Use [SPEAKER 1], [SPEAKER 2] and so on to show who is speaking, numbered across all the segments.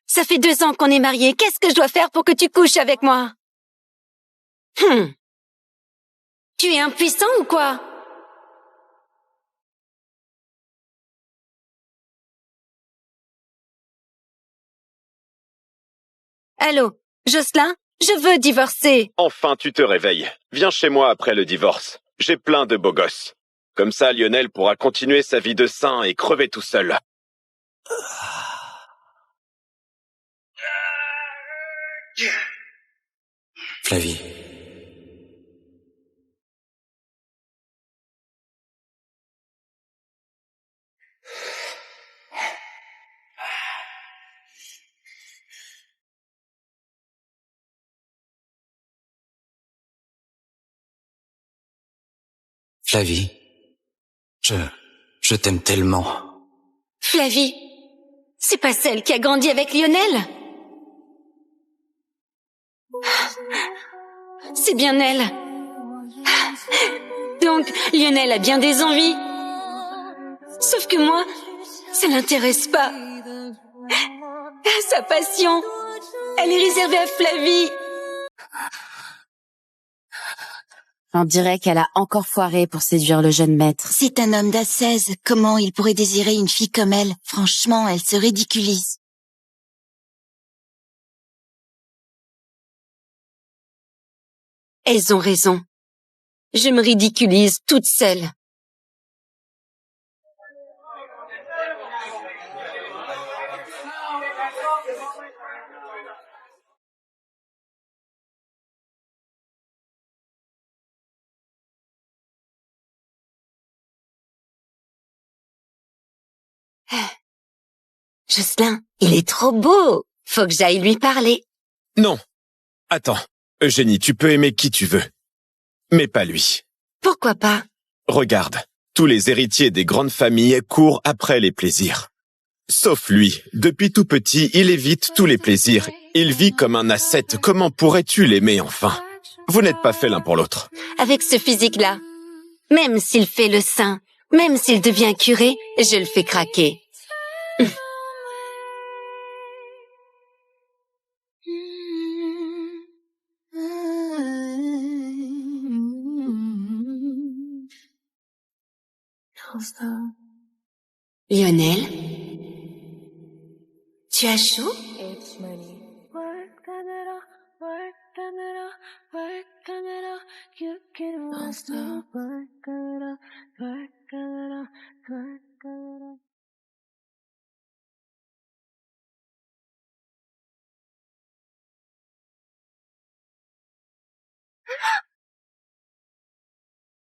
[SPEAKER 1] Ça fait 2 ans qu'on est mariés. Qu'est-ce que je dois faire pour que tu couches avec moi? Tu es impuissant ou quoi? Allô, Jocelyn? Je veux divorcer.
[SPEAKER 2] Enfin, tu te réveilles. Viens chez moi après le divorce. J'ai plein de beaux gosses. Comme ça, Lionel pourra continuer sa vie de saint et crever tout seul.
[SPEAKER 3] Flavie. Flavie. Je t'aime tellement.
[SPEAKER 1] Flavie, c'est pas celle qui a grandi avec Lionel? C'est bien elle. Donc, Lionel a bien des envies. Sauf que moi, ça l'intéresse pas. Sa passion, elle est réservée à Flavie.
[SPEAKER 4] On dirait qu'elle a encore foiré pour séduire le jeune maître.
[SPEAKER 5] C'est un homme d'ascèse. Comment il pourrait désirer une fille comme elle? Franchement, elle se ridiculise.
[SPEAKER 1] Elles ont raison. Je me ridiculise toute seule. Jocelyn, il est trop beau. Faut que j'aille lui parler.
[SPEAKER 2] Non. Attends. Eugénie, tu peux aimer qui tu veux. Mais pas lui.
[SPEAKER 1] Pourquoi pas?
[SPEAKER 2] Regarde. Tous les héritiers des grandes familles courent après les plaisirs. Sauf lui. Depuis tout petit, il évite tous les plaisirs. Il vit comme un ascète. Comment pourrais-tu l'aimer enfin? Vous n'êtes pas faits l'un pour l'autre.
[SPEAKER 1] Avec ce physique-là, même s'il fait le saint, même s'il devient curé, je le fais craquer. Lionel? Tu as chaud?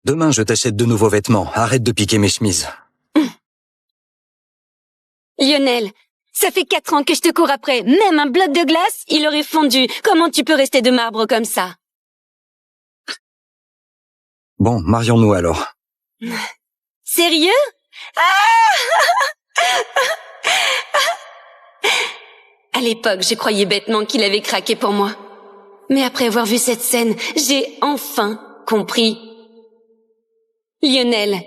[SPEAKER 3] Demain, je t'achète de nouveaux vêtements. Arrête de piquer mes chemises.
[SPEAKER 1] Lionel, ça fait 4 ans que je te cours après. Même un bloc de glace, il aurait fondu. Comment tu peux rester de marbre comme ça?
[SPEAKER 3] Bon, marions-nous alors.
[SPEAKER 1] Sérieux? À l'époque, je croyais bêtement qu'il avait craqué pour moi. Mais après avoir vu cette scène, j'ai enfin compris. Lionel,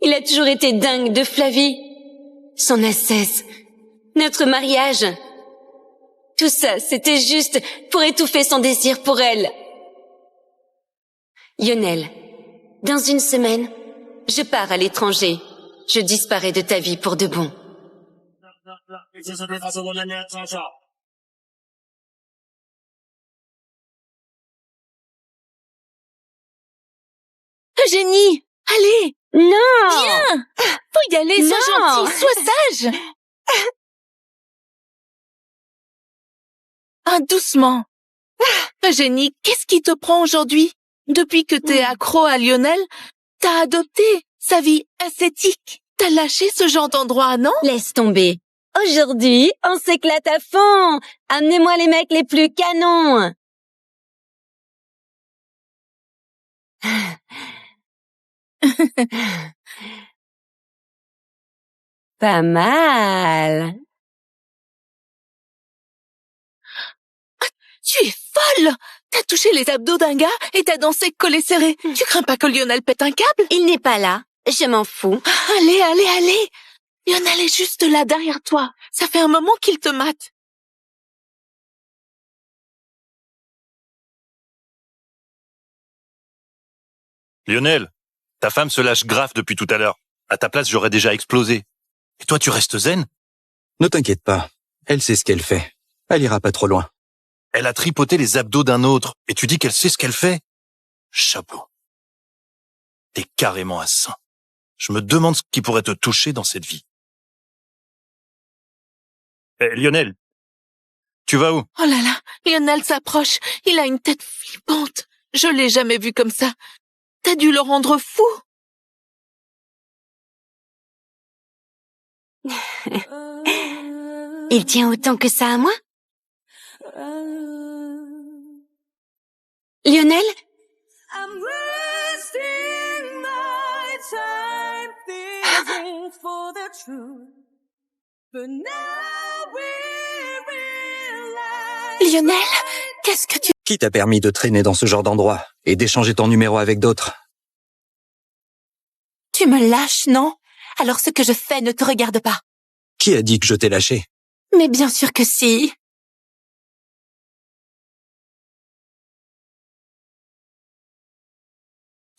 [SPEAKER 1] il a toujours été dingue de Flavie. Son ascèse, notre mariage. Tout ça, c'était juste pour étouffer son désir pour elle. Lionel, dans 1 semaine, je pars à l'étranger. Je disparais de ta vie pour de bon.
[SPEAKER 6] Eugénie, allez!
[SPEAKER 1] Non!
[SPEAKER 6] Viens! Faut y aller, sois
[SPEAKER 1] Non!
[SPEAKER 6] gentille, sois sage! Ah, doucement. Eugénie, qu'est-ce qui te prend aujourd'hui? Depuis que t'es accro à Lionel, t'as adopté sa vie ascétique. T'as lâché ce genre d'endroit, non?
[SPEAKER 1] Laisse tomber. Aujourd'hui, on s'éclate à fond. Amenez-moi les mecs les plus canons. Pas mal.
[SPEAKER 6] Tu es folle! T'as touché les abdos d'un gars et t'as dansé collé serré. Tu crains pas que Lionel pète un câble?
[SPEAKER 1] Il n'est pas là. Je m'en fous.
[SPEAKER 6] Allez, allez, allez! Lionel est juste là, derrière toi. Ça fait un moment qu'il te mate.
[SPEAKER 7] Lionel, ta femme se lâche grave depuis tout à l'heure. À ta place, j'aurais déjà explosé. Et toi, tu restes zen?
[SPEAKER 3] Ne t'inquiète pas. Elle sait ce qu'elle fait. Elle ira pas trop loin.
[SPEAKER 7] Elle a tripoté les abdos d'un autre. Et tu dis qu'elle sait ce qu'elle fait? Chapeau. T'es carrément un saint. Je me demande ce qui pourrait te toucher dans cette vie. Lionel, tu vas où?
[SPEAKER 6] Oh là là, Lionel s'approche. Il a une tête flippante. Je l'ai jamais vu comme ça. T'as dû le rendre fou.
[SPEAKER 1] Il tient autant que ça à moi? Lionel?
[SPEAKER 6] Lionel, qu'est-ce que tu...
[SPEAKER 3] Qui t'a permis de traîner dans ce genre d'endroit et d'échanger ton numéro avec d'autres?
[SPEAKER 6] Tu me lâches, non? Alors ce que je fais ne te regarde pas.
[SPEAKER 3] Qui a dit que je t'ai lâché?
[SPEAKER 6] Mais bien sûr que si.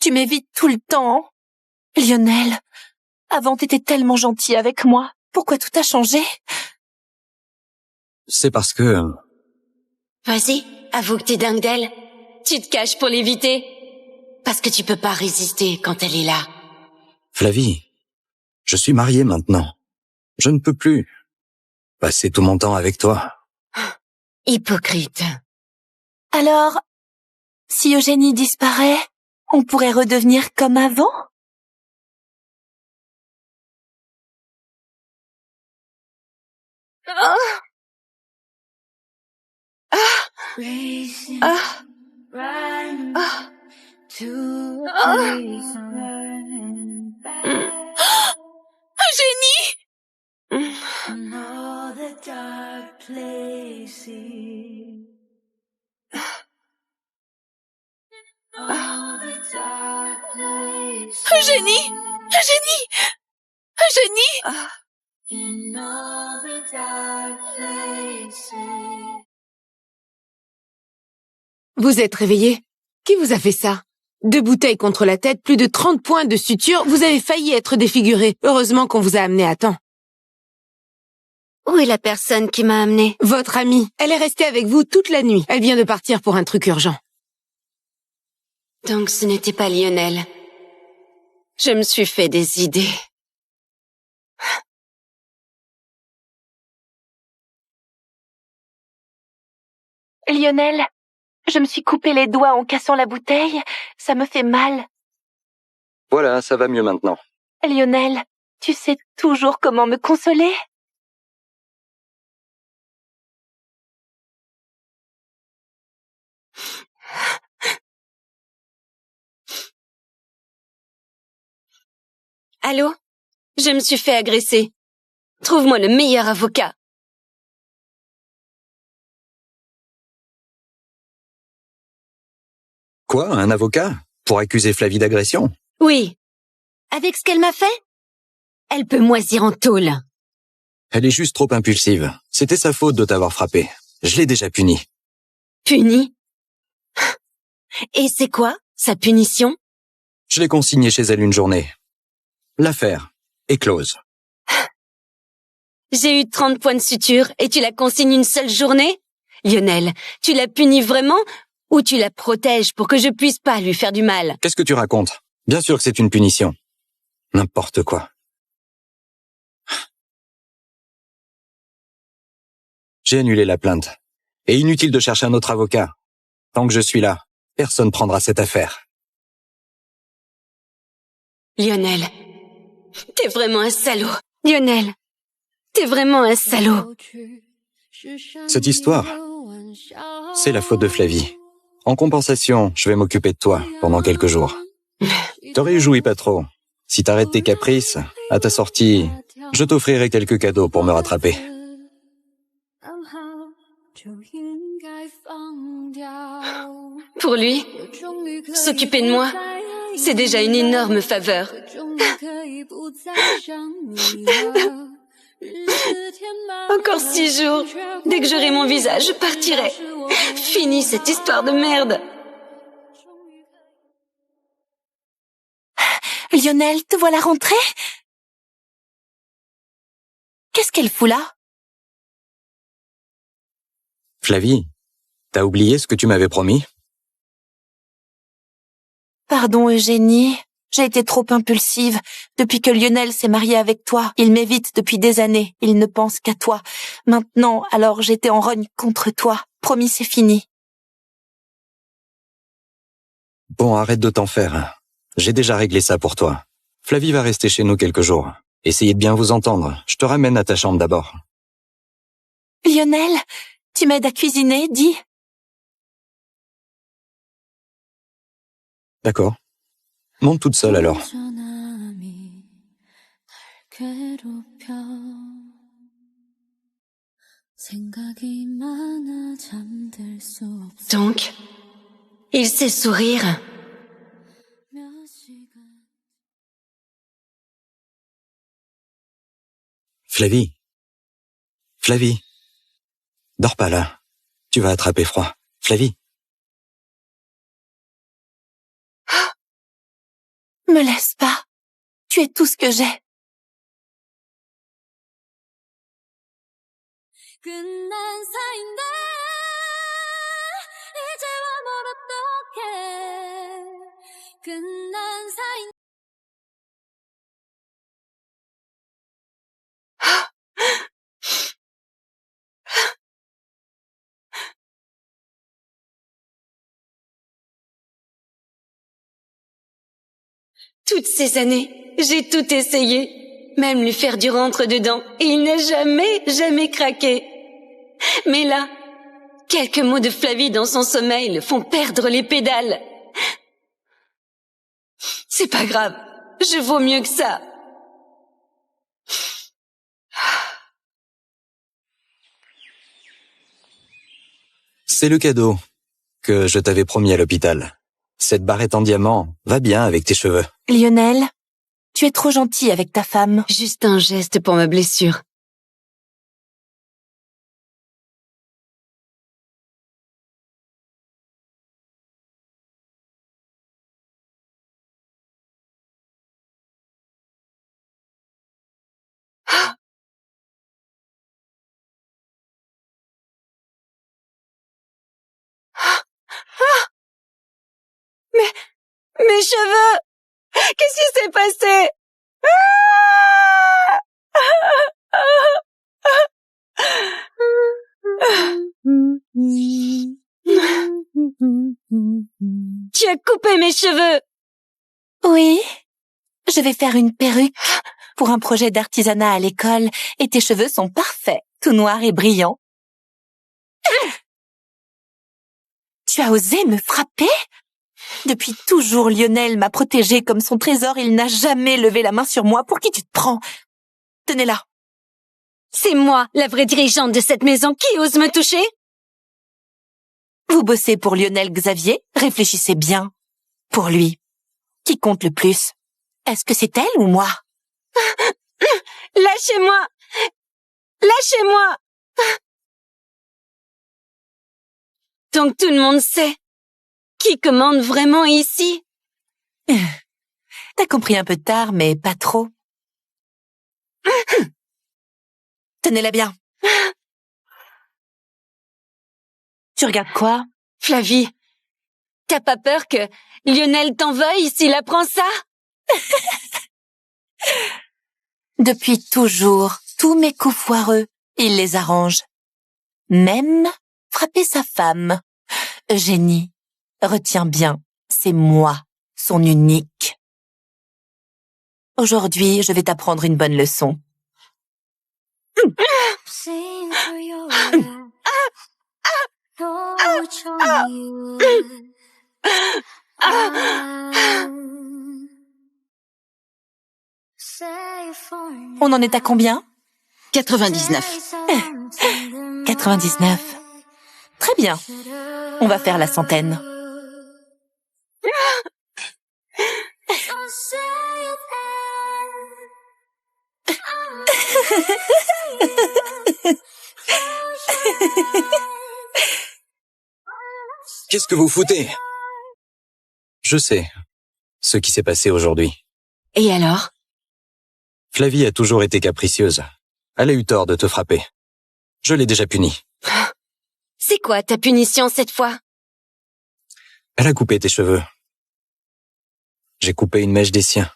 [SPEAKER 6] Tu m'évites tout le temps. Lionel, avant t'étais tellement gentil avec moi. Pourquoi tout a changé?
[SPEAKER 3] C'est parce que...
[SPEAKER 1] Vas-y, avoue que t'es dingue d'elle. Tu te caches pour l'éviter. Parce que tu peux pas résister quand elle est là.
[SPEAKER 3] Flavie, je suis marié maintenant. Je ne peux plus passer tout mon temps avec toi.
[SPEAKER 1] Hypocrite.
[SPEAKER 6] Alors, si Eugénie disparaît, on pourrait redevenir comme avant? Eugénie! Eugénie! Eugénie! Eugénie!
[SPEAKER 8] Vous êtes réveillé? Qui vous a fait ça? 2 bouteilles contre la tête, plus de 30 points de suture, vous avez failli être défiguré. Heureusement qu'on vous a amené à temps.
[SPEAKER 1] Où est la personne qui m'a amenée?
[SPEAKER 8] Votre amie, elle est restée avec vous toute la nuit. Elle vient de partir pour un truc urgent.
[SPEAKER 1] Donc ce n'était pas Lionel. Je me suis fait des idées.
[SPEAKER 6] Lionel, je me suis coupé les doigts en cassant la bouteille. Ça me fait mal.
[SPEAKER 3] Voilà, ça va mieux maintenant.
[SPEAKER 6] Lionel, tu sais toujours comment me consoler?
[SPEAKER 1] Allô? Je me suis fait agresser. Trouve-moi le meilleur avocat.
[SPEAKER 3] Quoi, un avocat? Pour accuser Flavie d'agression?
[SPEAKER 1] Oui. Avec ce qu'elle m'a fait? Elle peut moisir en tôle.
[SPEAKER 3] Elle est juste trop impulsive. C'était sa faute de t'avoir frappé. Je l'ai déjà punie.
[SPEAKER 1] Punie? Et c'est quoi, sa punition?
[SPEAKER 3] Je l'ai consignée chez elle une journée. L'affaire est close.
[SPEAKER 1] J'ai eu 30 points de suture et tu la consignes une seule journée? Lionel, tu la punis vraiment ou tu la protèges pour que je puisse pas lui faire du mal?
[SPEAKER 3] Qu'est-ce que tu racontes? Bien sûr que c'est une punition. N'importe quoi. J'ai annulé la plainte. Et inutile de chercher un autre avocat. Tant que je suis là, personne prendra cette affaire.
[SPEAKER 1] Lionel, t'es vraiment un salaud. Lionel, t'es vraiment un salaud.
[SPEAKER 3] Cette histoire, c'est la faute de Flavie. En compensation, je vais m'occuper de toi pendant quelques jours. Te réjouis pas trop. Si t'arrêtes tes caprices, à ta sortie, je t'offrirai quelques cadeaux pour me rattraper.
[SPEAKER 1] Pour lui, s'occuper de moi, c'est déjà une énorme faveur. Encore 6 jours. Dès que j'aurai mon visage, je partirai. Fini cette histoire de merde.
[SPEAKER 6] Lionel, te voilà rentré? Qu'est-ce qu'elle fout là?
[SPEAKER 3] Flavie, t'as oublié ce que tu m'avais promis?
[SPEAKER 6] Pardon, Eugénie. J'ai été trop impulsive. Depuis que Lionel s'est marié avec toi, il m'évite depuis des années. Il ne pense qu'à toi. Maintenant, alors j'étais en rogne contre toi. Promis, c'est fini.
[SPEAKER 3] Bon, arrête de t'en faire. J'ai déjà réglé ça pour toi. Flavie va rester chez nous quelques jours. Essayez de bien vous entendre. Je te ramène à ta chambre d'abord.
[SPEAKER 6] Lionel, tu m'aides à cuisiner, dis.
[SPEAKER 3] D'accord. Monte toute seule alors.
[SPEAKER 1] Donc, il sait sourire.
[SPEAKER 3] Flavie. Flavie. Dors pas là. Tu vas attraper froid. Flavie.
[SPEAKER 6] Me laisse pas. Tu es tout ce que j'ai.
[SPEAKER 1] Toutes ces années, j'ai tout essayé, même lui faire du rentre dedans, et il n'a jamais craqué. Mais là, quelques mots de Flavie dans son sommeil le font perdre les pédales. C'est pas grave, je vaux mieux que ça.
[SPEAKER 3] C'est le cadeau que je t'avais promis à l'hôpital. Cette barrette en diamant va bien avec tes cheveux.
[SPEAKER 6] Lionel, tu es trop gentil avec ta femme.
[SPEAKER 1] Juste un geste pour ma blessure. Mes cheveux! Qu'est-ce qui s'est passé? Tu as coupé mes cheveux!
[SPEAKER 6] Oui, je vais faire une perruque pour un projet d'artisanat à l'école et tes cheveux sont parfaits, tout noirs et brillants. Tu as osé me frapper? Depuis toujours, Lionel m'a protégée comme son trésor. Il n'a jamais levé la main sur moi. Pour qui tu te prends? Tenez-la.
[SPEAKER 1] C'est moi, la vraie dirigeante de cette maison. Qui ose me toucher?
[SPEAKER 6] Vous bossez pour Lionel Xavier? Réfléchissez bien. Pour lui, qui compte le plus? Est-ce que c'est elle ou moi?
[SPEAKER 1] Lâchez-moi! Lâchez-moi! Donc tout le monde sait. Qui commande vraiment ici?
[SPEAKER 6] T'as compris un peu tard, mais pas trop. Tenez-la bien. Tu regardes quoi?
[SPEAKER 1] Flavie, t'as pas peur que Lionel t'en veuille s'il apprend ça?
[SPEAKER 6] Depuis toujours, tous mes coups foireux, il les arrange. Même frapper sa femme. Eugénie, retiens bien, c'est moi, son unique. Aujourd'hui, je vais t'apprendre une bonne leçon. On en est à combien?
[SPEAKER 5] 99.
[SPEAKER 6] 99. Très bien. On va faire la centaine.
[SPEAKER 3] Qu'est-ce que vous foutez? Je sais ce qui s'est passé aujourd'hui.
[SPEAKER 1] Et alors?
[SPEAKER 3] Flavie a toujours été capricieuse. Elle a eu tort de te frapper. Je l'ai déjà punie.
[SPEAKER 1] C'est quoi ta punition cette fois?
[SPEAKER 3] Elle a coupé tes cheveux. J'ai coupé une mèche des siens.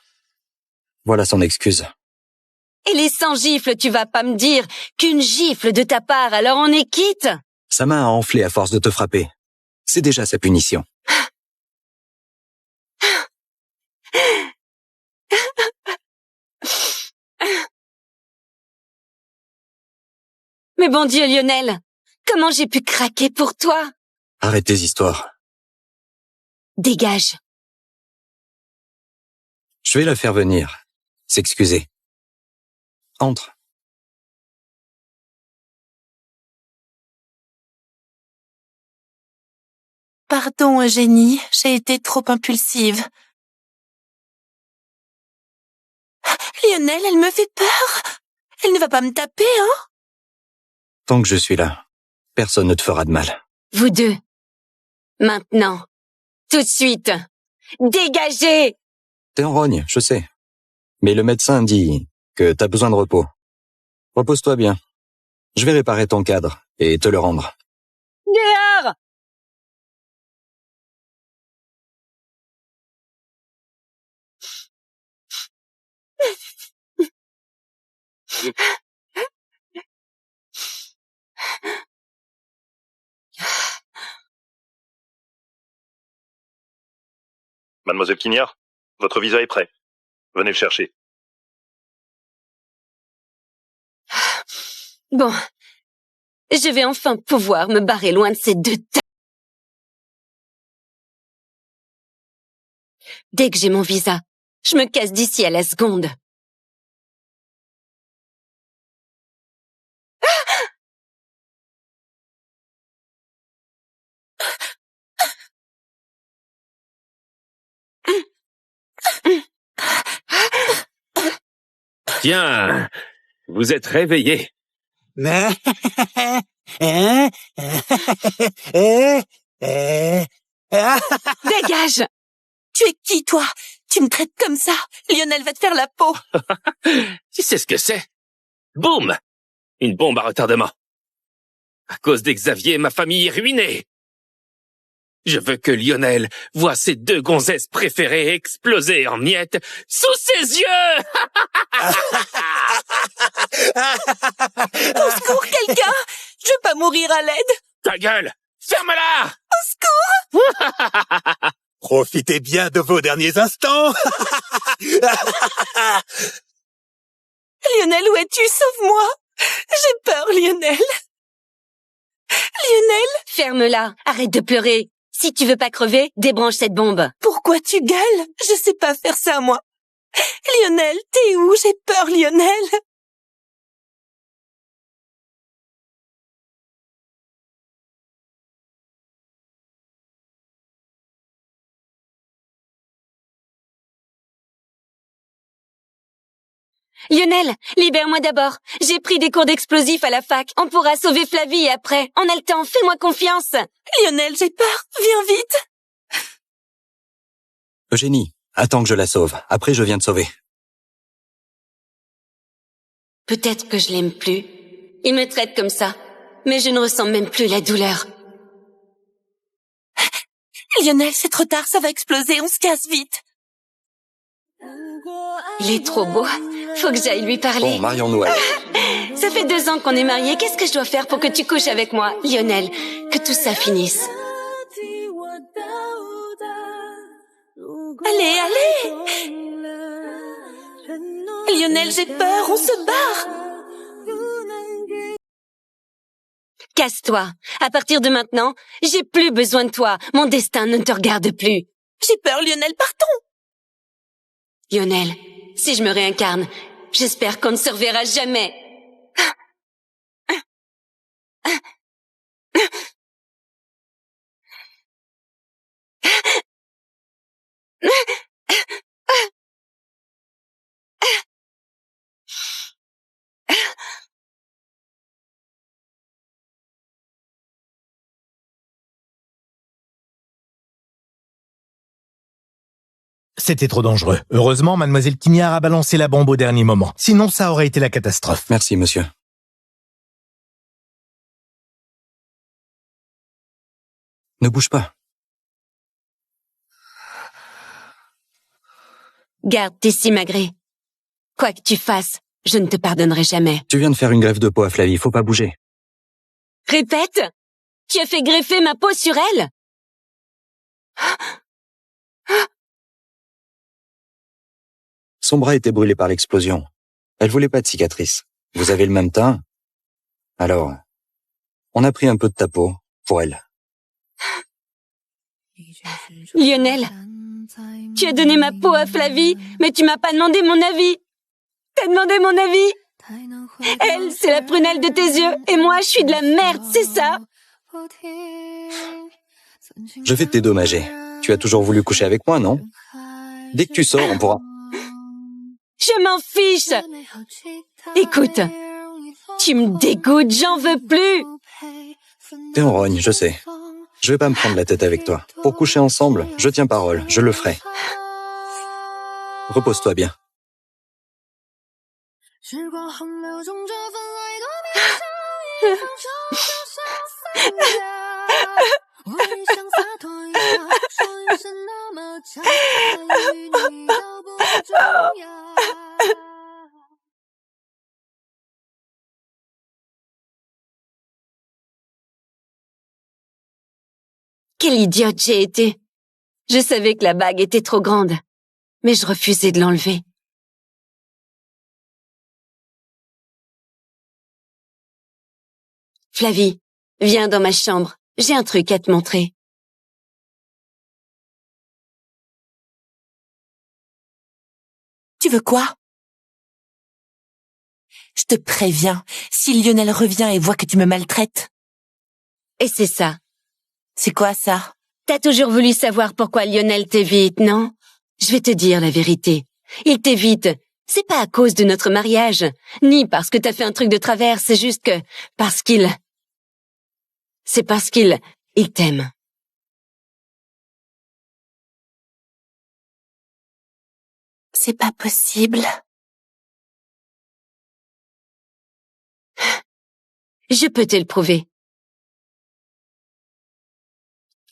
[SPEAKER 3] Voilà son excuse.
[SPEAKER 1] Et les 100 gifles, tu vas pas me dire qu'une gifle de ta part, alors on est quitte?
[SPEAKER 3] Sa main a enflé à force de te frapper. C'est déjà sa punition.
[SPEAKER 1] Mais bon Dieu, Lionel, comment j'ai pu craquer pour toi?
[SPEAKER 3] Arrête tes histoires.
[SPEAKER 1] Dégage.
[SPEAKER 3] Je vais la faire venir. S'excuser. Entre.
[SPEAKER 6] Pardon, Eugénie, j'ai été trop impulsive. Lionel, elle me fait peur. Elle ne va pas me taper, hein?
[SPEAKER 3] Tant que je suis là, personne ne te fera de mal.
[SPEAKER 1] Vous deux. Maintenant. Tout de suite. Dégagez!
[SPEAKER 3] T'es en rogne, je sais. Mais le médecin dit que t'as besoin de repos. Repose-toi bien. Je vais réparer ton cadre et te le rendre.
[SPEAKER 1] Dehors!
[SPEAKER 7] Mademoiselle Quignard, votre visa est prêt. Venez le chercher.
[SPEAKER 1] Bon. Je vais enfin pouvoir me barrer loin de ces deux Dès que j'ai mon visa, je me casse d'ici à la seconde.
[SPEAKER 2] Tiens, vous êtes réveillés.
[SPEAKER 1] Dégage!
[SPEAKER 6] Tu es qui, toi? Tu me traites comme ça? Lionel va te faire la peau.
[SPEAKER 2] Tu sais ce que c'est? Boum! Une bombe à retardement. À cause des Xavier, ma famille est ruinée. Je veux que Lionel voie ses deux gonzesses préférées exploser en miettes sous ses yeux.
[SPEAKER 6] Au secours, quelqu'un! Je veux pas mourir à l'aide.
[SPEAKER 2] Ta gueule! Ferme-la!
[SPEAKER 6] Au secours!
[SPEAKER 9] Profitez bien de vos derniers instants.
[SPEAKER 6] Lionel, où es-tu? Sauve-moi! J'ai peur, Lionel. Lionel?
[SPEAKER 1] Ferme-la! Arrête de pleurer! Si tu veux pas crever, débranche cette bombe.
[SPEAKER 6] Pourquoi tu gueules? Je sais pas faire ça, moi. Lionel, t'es où? J'ai peur, Lionel.
[SPEAKER 1] Lionel, libère-moi d'abord. J'ai pris des cours d'explosifs à la fac. On pourra sauver Flavie après. On a le temps, fais-moi confiance.
[SPEAKER 6] Lionel, j'ai peur. Viens vite.
[SPEAKER 3] Eugénie, attends que je la sauve. Après, je viens te sauver.
[SPEAKER 1] Peut-être que je l'aime plus. Il me traite comme ça. Mais je ne ressens même plus la douleur.
[SPEAKER 6] Lionel, c'est trop tard, ça va exploser. On se casse vite.
[SPEAKER 1] Il est trop beau. Faut que j'aille lui parler.
[SPEAKER 3] Bon, marions-nous alors.
[SPEAKER 1] Ça fait 2 ans qu'on est mariés. Qu'est-ce que je dois faire pour que tu couches avec moi, Lionel? Que tout ça finisse.
[SPEAKER 6] Allez, allez! Lionel, j'ai peur, on se barre!
[SPEAKER 1] Casse-toi. À partir de maintenant, j'ai plus besoin de toi. Mon destin ne te regarde plus.
[SPEAKER 6] J'ai peur, Lionel, partons!
[SPEAKER 1] Lionel, si je me réincarne, j'espère qu'on ne se reverra jamais.
[SPEAKER 10] C'était trop dangereux. Heureusement, mademoiselle Quignard a balancé la bombe au dernier moment. Sinon, ça aurait été la catastrophe.
[SPEAKER 3] Merci, monsieur. Ne bouge pas.
[SPEAKER 1] Garde tes simagrées. Quoi que tu fasses, je ne te pardonnerai jamais.
[SPEAKER 3] Tu viens de faire une greffe de peau à Flavie, faut pas bouger.
[SPEAKER 1] Répète! Tu as fait greffer ma peau sur elle?
[SPEAKER 3] Son bras était brûlé par l'explosion. Elle voulait pas de cicatrice. Vous avez le même teint. Alors, on a pris un peu de ta peau pour elle.
[SPEAKER 1] Lionel, tu as donné ma peau à Flavie, mais tu m'as pas demandé mon avis. T'as demandé mon avis? Elle, c'est la prunelle de tes yeux, et moi, je suis de la merde, c'est ça?
[SPEAKER 3] Je vais te dédommager. Tu as toujours voulu coucher avec moi, non? Dès que tu sors, on pourra...
[SPEAKER 1] Je m'en fiche! Écoute, tu me dégoûtes, j'en veux plus!
[SPEAKER 3] T'es en rogne, je sais. Je vais pas me prendre la tête avec toi. Pour coucher ensemble, je tiens parole, je le ferai. Repose-toi bien.
[SPEAKER 1] Quelle idiote j'ai été! Je savais que la bague était trop grande, mais je refusais de l'enlever. Flavie, viens dans ma chambre. J'ai un truc à te montrer.
[SPEAKER 6] Tu veux quoi? Je te préviens, si Lionel revient et voit que tu me maltraites.
[SPEAKER 1] Et c'est ça.
[SPEAKER 6] C'est quoi ça?
[SPEAKER 1] T'as toujours voulu savoir pourquoi Lionel t'évite, non? Je vais te dire la vérité. Il t'évite. C'est pas à cause de notre mariage, ni parce que t'as fait un truc de travers, c'est juste que... C'est parce qu'il t'aime.
[SPEAKER 6] C'est pas possible.
[SPEAKER 1] Je peux te le prouver.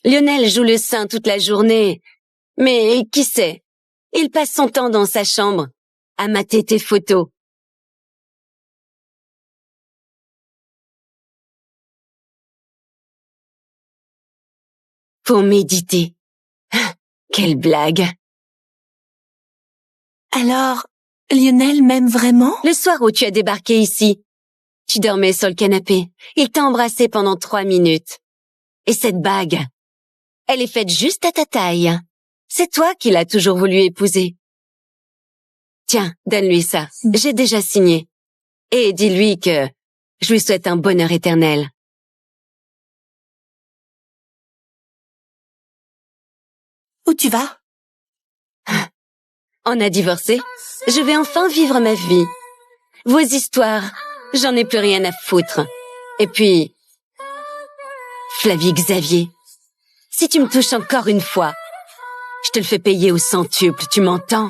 [SPEAKER 1] Lionel joue le saint toute la journée, mais qui sait? Il passe son temps dans sa chambre, à mater tes photos. Pour méditer. Quelle blague!
[SPEAKER 6] Alors, Lionel m'aime vraiment?
[SPEAKER 1] Le soir où tu as débarqué ici, tu dormais sur le canapé. Il t'a embrassé pendant 3 minutes. Et cette bague, elle est faite juste à ta taille. C'est toi qui l'as toujours voulu épouser. Tiens, donne-lui ça. J'ai déjà signé. Et dis-lui que je lui souhaite un bonheur éternel.
[SPEAKER 6] Où tu vas?
[SPEAKER 1] On a divorcé. Je vais enfin vivre ma vie. Vos histoires, j'en ai plus rien à foutre. Et puis, Flavie Xavier, si tu me touches encore une fois, je te le fais payer au centuple, tu m'entends?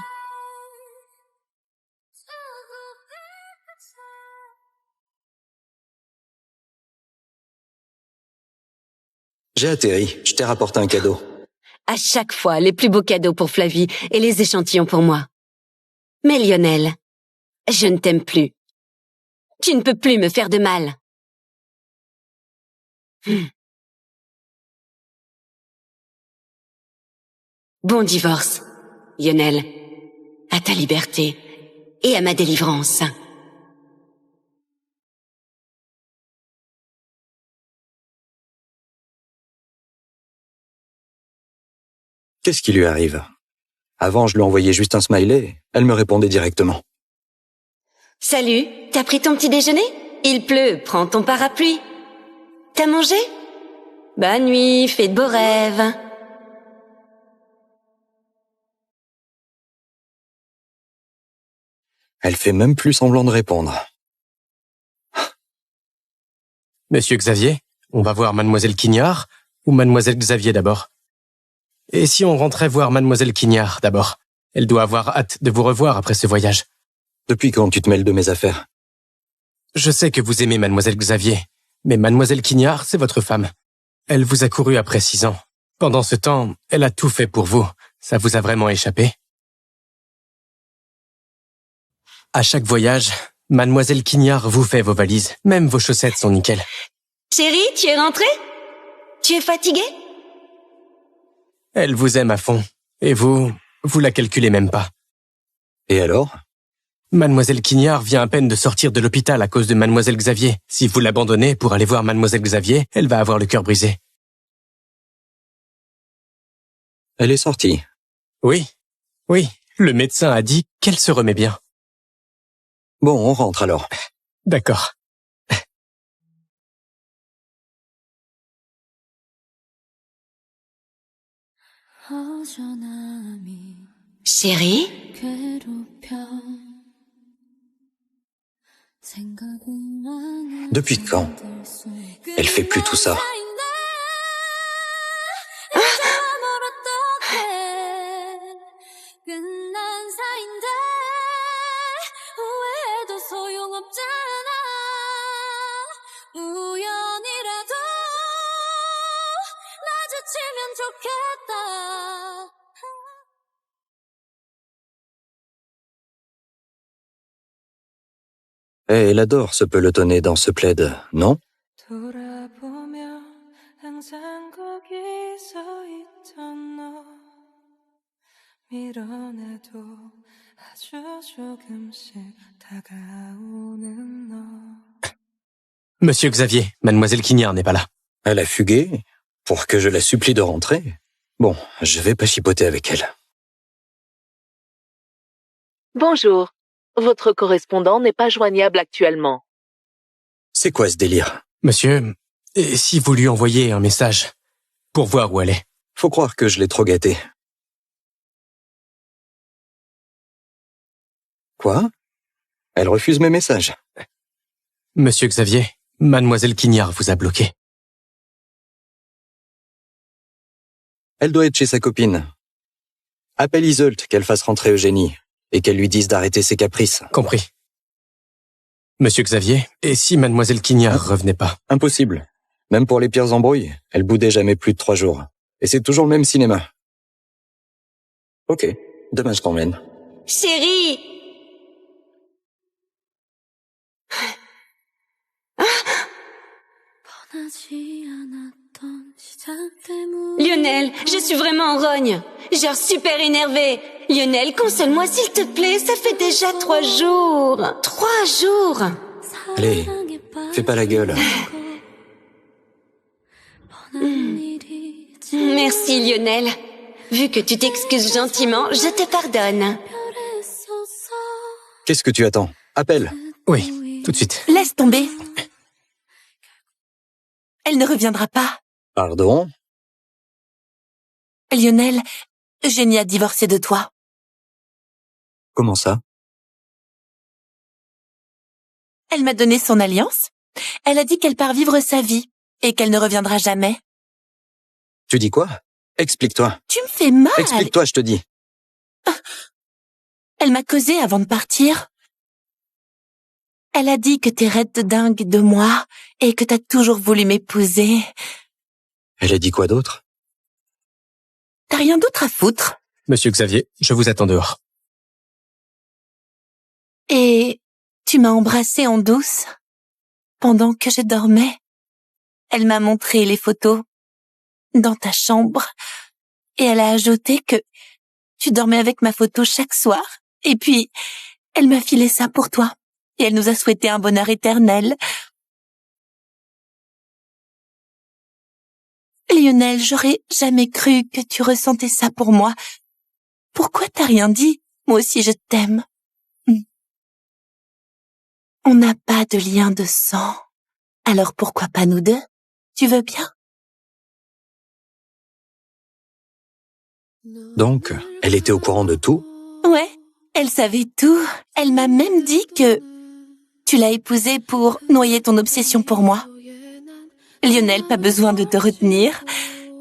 [SPEAKER 3] J'ai atterri, je t'ai rapporté un cadeau.
[SPEAKER 1] À chaque fois, les plus beaux cadeaux pour Flavie et les échantillons pour moi. Mais Lionel, je ne t'aime plus. Tu ne peux plus me faire de mal. Bon divorce, Lionel. À ta liberté et à ma délivrance.
[SPEAKER 3] Qu'est-ce qui lui arrive? Avant, je lui envoyais juste un smiley. Elle me répondait directement.
[SPEAKER 1] Salut, t'as pris ton petit déjeuner? Il pleut, prends ton parapluie. T'as mangé? Bonne nuit, fais de beaux rêves.
[SPEAKER 3] Elle fait même plus semblant de répondre.
[SPEAKER 11] Monsieur Xavier, on va voir mademoiselle Quignard ou mademoiselle Xavier d'abord? Et si on rentrait voir mademoiselle Quignard d'abord? Elle doit avoir hâte de vous revoir après ce voyage.
[SPEAKER 3] Depuis quand tu te mêles de mes affaires?
[SPEAKER 11] Je sais que vous aimez Mademoiselle Xavier, mais Mademoiselle Quignard, c'est votre femme. Elle vous a couru après 6 ans. Pendant ce temps, elle a tout fait pour vous. Ça vous a vraiment échappé? À chaque voyage, Mademoiselle Quignard vous fait vos valises. Même vos chaussettes sont nickel.
[SPEAKER 1] Chérie, tu es rentrée? Tu es fatiguée?
[SPEAKER 11] Elle vous aime à fond. Et vous la calculez même pas.
[SPEAKER 3] Et alors?
[SPEAKER 11] Mademoiselle Quignard vient à peine de sortir de l'hôpital à cause de Mademoiselle Xavier. Si vous l'abandonnez pour aller voir Mademoiselle Xavier, elle va avoir le cœur brisé.
[SPEAKER 3] Elle est sortie.
[SPEAKER 11] Oui. Le médecin a dit qu'elle se remet bien.
[SPEAKER 3] Bon, on rentre alors.
[SPEAKER 11] D'accord.
[SPEAKER 1] Chérie?
[SPEAKER 3] Depuis quand? Elle fait plus tout ça. Elle adore se pelotonner dans ce plaid, non?
[SPEAKER 11] Monsieur Xavier, Mademoiselle Quignard n'est pas là.
[SPEAKER 3] Elle a fugué pour que je la supplie de rentrer. Bon, je vais pas chipoter avec elle.
[SPEAKER 12] Bonjour. Votre correspondant n'est pas joignable actuellement.
[SPEAKER 3] C'est quoi ce délire?
[SPEAKER 11] Monsieur, et si vous lui envoyez un message pour voir où elle est?
[SPEAKER 3] Faut croire que je l'ai trop gâtée. Quoi? Elle refuse mes messages.
[SPEAKER 11] Monsieur Xavier, Mademoiselle Quignard vous a bloqué.
[SPEAKER 3] Elle doit être chez sa copine. Appelle Iseult qu'elle fasse rentrer Eugénie et qu'elle lui dise d'arrêter ses caprices.
[SPEAKER 11] Compris. Monsieur Xavier, et si Mademoiselle Quignard revenait pas?
[SPEAKER 3] Impossible. Même pour les pires embrouilles, elle boudait jamais plus de 3 jours. Et c'est toujours le même cinéma. Ok, demain je t'emmène.
[SPEAKER 1] Chérie! Lionel, je suis vraiment en rogne. Genre super énervée. Lionel, console-moi s'il te plaît, ça fait déjà 3 jours. 3 jours.
[SPEAKER 3] Allez, fais pas la gueule.
[SPEAKER 1] Merci Lionel. Vu que tu t'excuses gentiment, je te pardonne.
[SPEAKER 3] Qu'est-ce que tu attends? Appelle.
[SPEAKER 11] Oui, tout de suite.
[SPEAKER 6] Laisse tomber. Elle ne reviendra pas.
[SPEAKER 3] Pardon?
[SPEAKER 6] Lionel, Eugénie a divorcé de toi.
[SPEAKER 3] Comment ça?
[SPEAKER 6] Elle m'a donné son alliance. Elle a dit qu'elle part vivre sa vie et qu'elle ne reviendra jamais.
[SPEAKER 3] Tu dis quoi? Explique-toi.
[SPEAKER 6] Tu me fais mal.
[SPEAKER 3] Explique-toi, je te dis.
[SPEAKER 6] Elle m'a causé avant de partir. Elle a dit que t'es raide de dingue de moi et que t'as toujours voulu m'épouser.
[SPEAKER 3] Elle a dit quoi d'autre?
[SPEAKER 6] T'as rien d'autre à foutre.
[SPEAKER 11] Monsieur Xavier, je vous attends dehors.
[SPEAKER 6] Et tu m'as embrassée en douce pendant que je dormais. Elle m'a montré les photos dans ta chambre et elle a ajouté que tu dormais avec ma photo chaque soir. Et puis, elle m'a filé ça pour toi et elle nous a souhaité un bonheur éternel. Lionel, j'aurais jamais cru que tu ressentais ça pour moi. Pourquoi t'as rien dit? Moi aussi je t'aime. On n'a pas de lien de sang. Alors pourquoi pas nous deux? Tu veux bien?
[SPEAKER 3] Donc, elle était au courant de tout?
[SPEAKER 6] Ouais, elle savait tout. Elle m'a même dit que tu l'as épousée pour noyer ton obsession pour moi. Lionel, pas besoin de te retenir.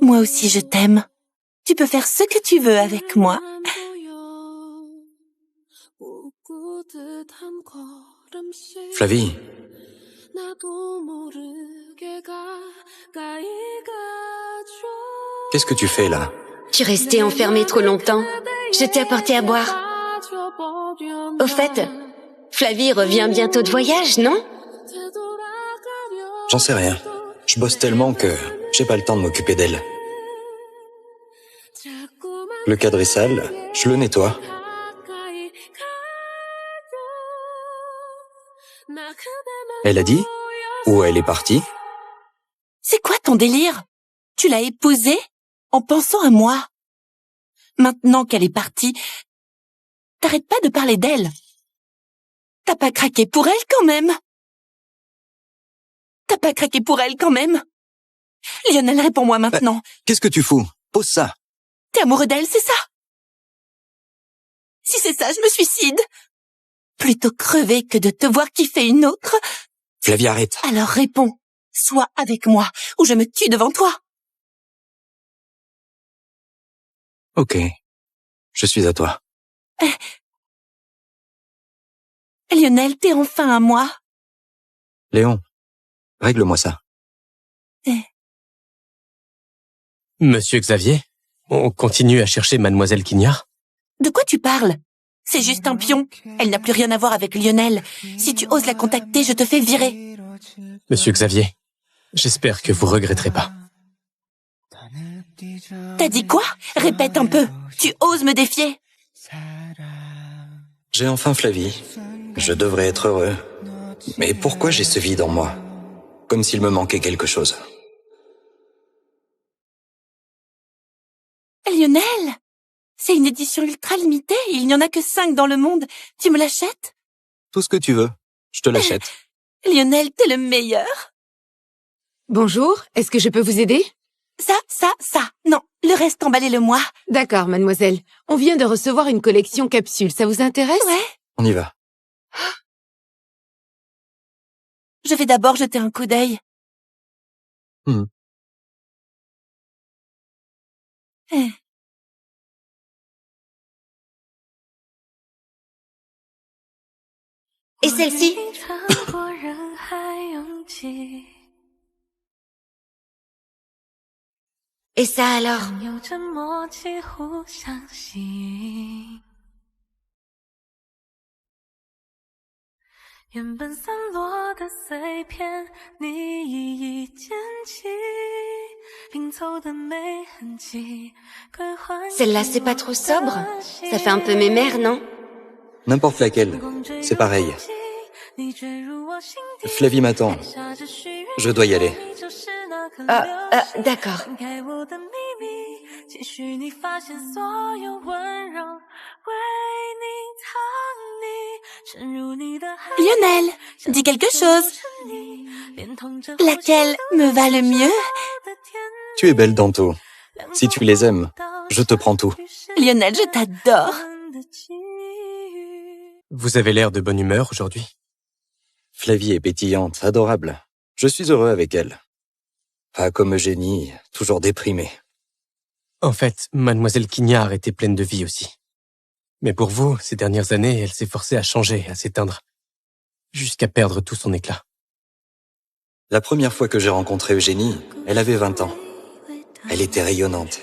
[SPEAKER 6] Moi aussi je t'aime. Tu peux faire ce que tu veux avec moi.
[SPEAKER 3] Flavie, qu'est-ce que tu fais là?
[SPEAKER 1] Tu restais enfermé trop longtemps. Je t'ai apporté à boire. Au fait, Flavie revient bientôt de voyage, non?
[SPEAKER 3] J'en sais rien. Je bosse tellement que j'ai pas le temps de m'occuper d'elle. Le cadre est sale, je le nettoie. Elle a dit? Où elle est partie?
[SPEAKER 6] C'est quoi ton délire? Tu l'as épousée en pensant à moi. Maintenant qu'elle est partie, t'arrêtes pas de parler d'elle. T'as pas craqué pour elle quand même? T'as pas craqué pour elle quand même? Lionel, réponds-moi maintenant.
[SPEAKER 3] Qu'est-ce que tu fous? Pose ça.
[SPEAKER 6] T'es amoureux d'elle, c'est ça? Si c'est ça, je me suicide. Plutôt crever que de te voir kiffer une autre.
[SPEAKER 3] Flavie, arrête.
[SPEAKER 6] Alors réponds. Sois avec moi, ou je me tue devant toi.
[SPEAKER 3] Ok. Je suis à toi.
[SPEAKER 6] Lionel, t'es enfin à moi.
[SPEAKER 3] Léon, règle-moi ça.
[SPEAKER 11] Monsieur Xavier, on continue à chercher Mademoiselle Quignard?
[SPEAKER 6] De quoi tu parles? C'est juste un pion. Elle n'a plus rien à voir avec Lionel. Si tu oses la contacter, je te fais virer.
[SPEAKER 11] Monsieur Xavier, j'espère que vous regretterez pas.
[SPEAKER 6] T'as dit quoi? Répète un peu. Tu oses me défier?
[SPEAKER 3] J'ai enfin Flavie. Je devrais être heureux. Mais pourquoi j'ai ce vide en moi? Comme s'il me manquait quelque chose.
[SPEAKER 6] Lionel, c'est une édition ultra limitée. Il n'y en a que 5 dans le monde. Tu me l'achètes?
[SPEAKER 3] Tout ce que tu veux. Je te l'achète.
[SPEAKER 6] Lionel, t'es le meilleur.
[SPEAKER 8] Bonjour, est-ce que je peux vous aider?
[SPEAKER 6] Ça. Non, le reste, emballez-le-moi.
[SPEAKER 8] D'accord, mademoiselle. On vient de recevoir une collection capsule. Ça vous intéresse?
[SPEAKER 6] Ouais.
[SPEAKER 3] On y va.
[SPEAKER 6] Je vais d'abord jeter un coup d'œil.
[SPEAKER 1] Et celle-ci? Et ça alors? Celle-là, c'est pas trop sobre? Ça fait un peu mémère, non?
[SPEAKER 3] N'importe laquelle. C'est pareil. Flavie m'attend. Je dois y aller.
[SPEAKER 1] D'accord.
[SPEAKER 6] Lionel, dis quelque chose. Laquelle me va le mieux?
[SPEAKER 3] Tu es belle, Danto. Si tu les aimes, je te prends tout.
[SPEAKER 6] Lionel, je t'adore.
[SPEAKER 11] Vous avez l'air de bonne humeur aujourd'hui.
[SPEAKER 3] Flavie est pétillante, adorable. Je suis heureux avec elle. Pas comme Eugénie, toujours déprimée.
[SPEAKER 11] En fait, Mademoiselle Quignard était pleine de vie aussi. Mais pour vous, ces dernières années, elle s'est forcée à changer, à s'éteindre, jusqu'à perdre tout son éclat.
[SPEAKER 3] La première fois que j'ai rencontré Eugénie, elle avait 20 ans. Elle était rayonnante,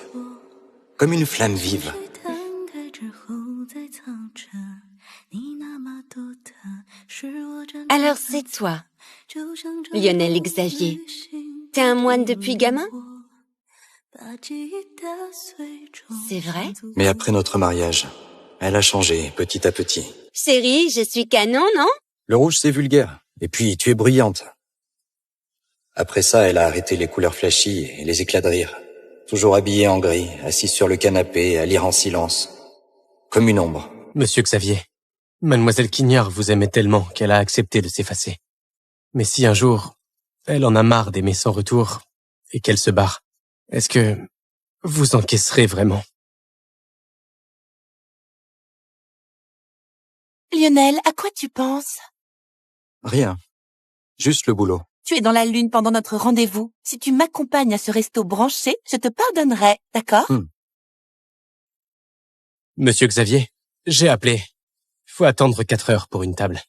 [SPEAKER 3] comme une flamme vive.
[SPEAKER 1] Alors c'est toi, Lionel Xavier. T'es un moine depuis gamin? C'est vrai?
[SPEAKER 3] Mais après notre mariage, elle a changé petit à petit.
[SPEAKER 1] Chérie, je suis canon, non?
[SPEAKER 3] Le rouge, c'est vulgaire. Et puis, tu es bruyante. Après ça, elle a arrêté les couleurs flashy et les éclats de rire. Toujours habillée en gris, assise sur le canapé, à lire en silence. Comme une ombre.
[SPEAKER 11] Monsieur Xavier, Mademoiselle Quignard vous aimait tellement qu'elle a accepté de s'effacer. Mais si un jour, elle en a marre d'aimer sans retour et qu'elle se barre, est-ce que vous encaisserez vraiment?
[SPEAKER 6] Lionel, à quoi tu penses?
[SPEAKER 3] Rien. Juste le boulot.
[SPEAKER 6] Tu es dans la lune pendant notre rendez-vous. Si tu m'accompagnes à ce resto branché, je te pardonnerai, d'accord?
[SPEAKER 11] Monsieur Xavier, j'ai appelé. Faut attendre 4 heures pour une table.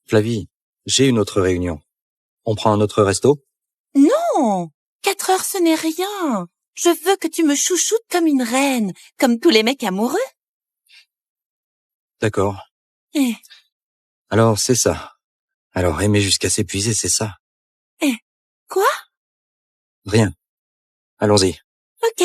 [SPEAKER 3] Flavie, j'ai une autre réunion. On prend un autre resto?
[SPEAKER 6] Non! 4 heures, ce n'est rien. Je veux que tu me chouchoutes comme une reine, comme tous les mecs amoureux.
[SPEAKER 3] D'accord.
[SPEAKER 6] Eh,
[SPEAKER 3] Alors, c'est ça. Alors, aimer jusqu'à s'épuiser, c'est ça.
[SPEAKER 6] quoi?
[SPEAKER 3] Rien. Allons-y.
[SPEAKER 6] Ok.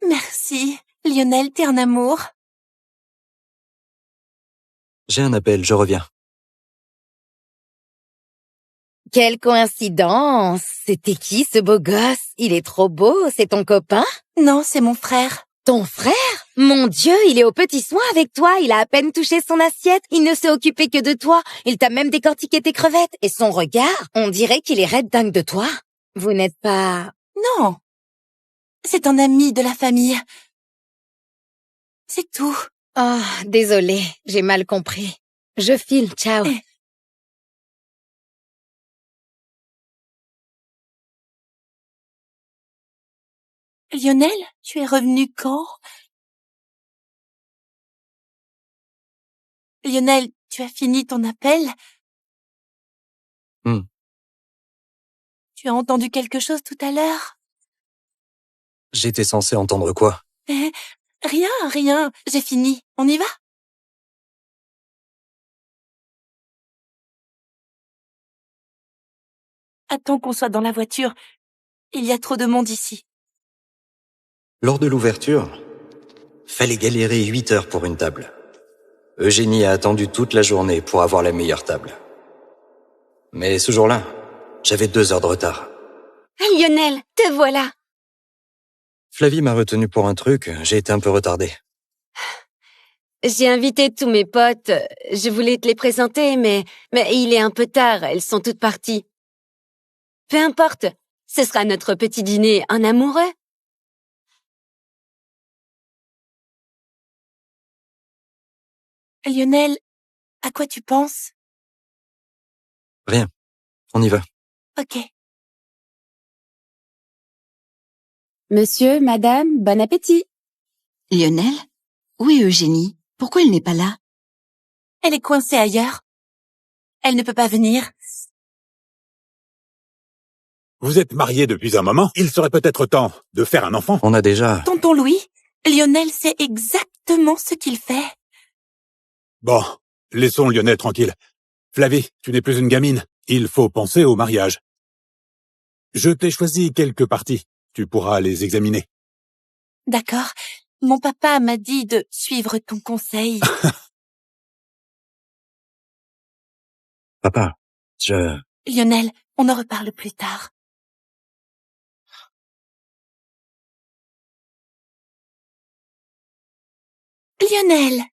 [SPEAKER 6] Merci. Lionel, t'es un amour.
[SPEAKER 3] J'ai un appel, je reviens.
[SPEAKER 4] Quelle coïncidence! C'était qui ce beau gosse? Il est trop beau, c'est ton copain?
[SPEAKER 6] Non, c'est mon frère.
[SPEAKER 4] Ton frère? Mon Dieu, il est aux petits soins avec toi, il a à peine touché son assiette, il ne s'est occupé que de toi, il t'a même décortiqué tes crevettes, et son regard, on dirait qu'il est red dingue de toi. Vous n'êtes pas...
[SPEAKER 6] Non. C'est un ami de la famille. C'est tout.
[SPEAKER 4] Oh, désolée, j'ai mal compris. Je file, ciao.
[SPEAKER 6] Lionel, tu es revenu quand? Lionel, tu as fini ton appel? Tu as entendu quelque chose tout à l'heure?
[SPEAKER 3] J'étais censé entendre quoi?
[SPEAKER 6] Rien, j'ai fini. On y va? Attends qu'on soit dans la voiture. Il y a trop de monde ici.
[SPEAKER 3] Lors de l'ouverture, fallait galérer 8 heures pour une table. Eugénie a attendu toute la journée pour avoir la meilleure table. Mais ce jour-là, j'avais 2 heures de retard.
[SPEAKER 1] Lionel, te voilà.
[SPEAKER 3] Flavie m'a retenu pour un truc, j'ai été un peu retardé.
[SPEAKER 1] J'ai invité tous mes potes. Je voulais te les présenter, mais il est un peu tard. Elles sont toutes parties. Peu importe. Ce sera notre petit dîner en amoureux.
[SPEAKER 6] Lionel, à quoi tu penses?
[SPEAKER 3] Rien. On y va.
[SPEAKER 6] Ok.
[SPEAKER 4] Monsieur, madame, bon appétit.
[SPEAKER 5] Lionel? Où est Eugénie? Pourquoi elle n'est pas là?
[SPEAKER 6] Elle est coincée ailleurs. Elle ne peut pas venir.
[SPEAKER 9] Vous êtes mariés depuis un moment. Il serait peut-être temps de faire un enfant.
[SPEAKER 3] On a déjà...
[SPEAKER 6] Tonton Louis, Lionel sait exactement ce qu'il fait.
[SPEAKER 9] Bon, laissons Lionel tranquille. Flavie, tu n'es plus une gamine. Il faut penser au mariage. Je t'ai choisi quelques parties. Tu pourras les examiner.
[SPEAKER 6] D'accord. Mon papa m'a dit de suivre ton conseil.
[SPEAKER 3] Papa,
[SPEAKER 6] Lionel, on en reparle plus tard. Lionel!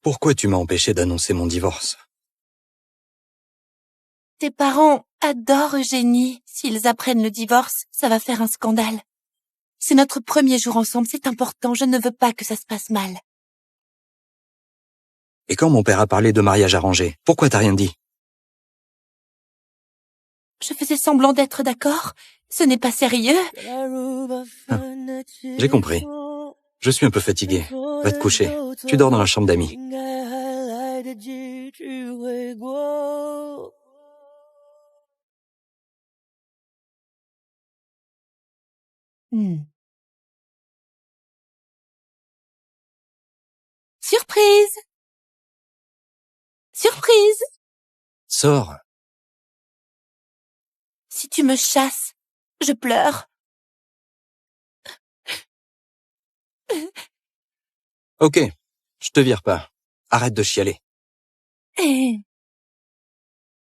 [SPEAKER 3] Pourquoi tu m'as empêché d'annoncer mon divorce?
[SPEAKER 6] Tes parents adorent Eugénie. S'ils apprennent le divorce, ça va faire un scandale. C'est notre premier jour ensemble, c'est important, je ne veux pas que ça se passe mal.
[SPEAKER 3] Et quand mon père a parlé de mariage arrangé, pourquoi t'as rien dit?
[SPEAKER 6] Je faisais semblant d'être d'accord. Ce n'est pas sérieux.
[SPEAKER 3] J'ai compris. Je suis un peu fatigué. Va te coucher. Tu dors dans la chambre d'amis.
[SPEAKER 6] Surprise! Surprise!
[SPEAKER 3] Sors.
[SPEAKER 6] Si tu me chasses, je pleure.
[SPEAKER 3] Ok, je te vire pas. Arrête de chialer.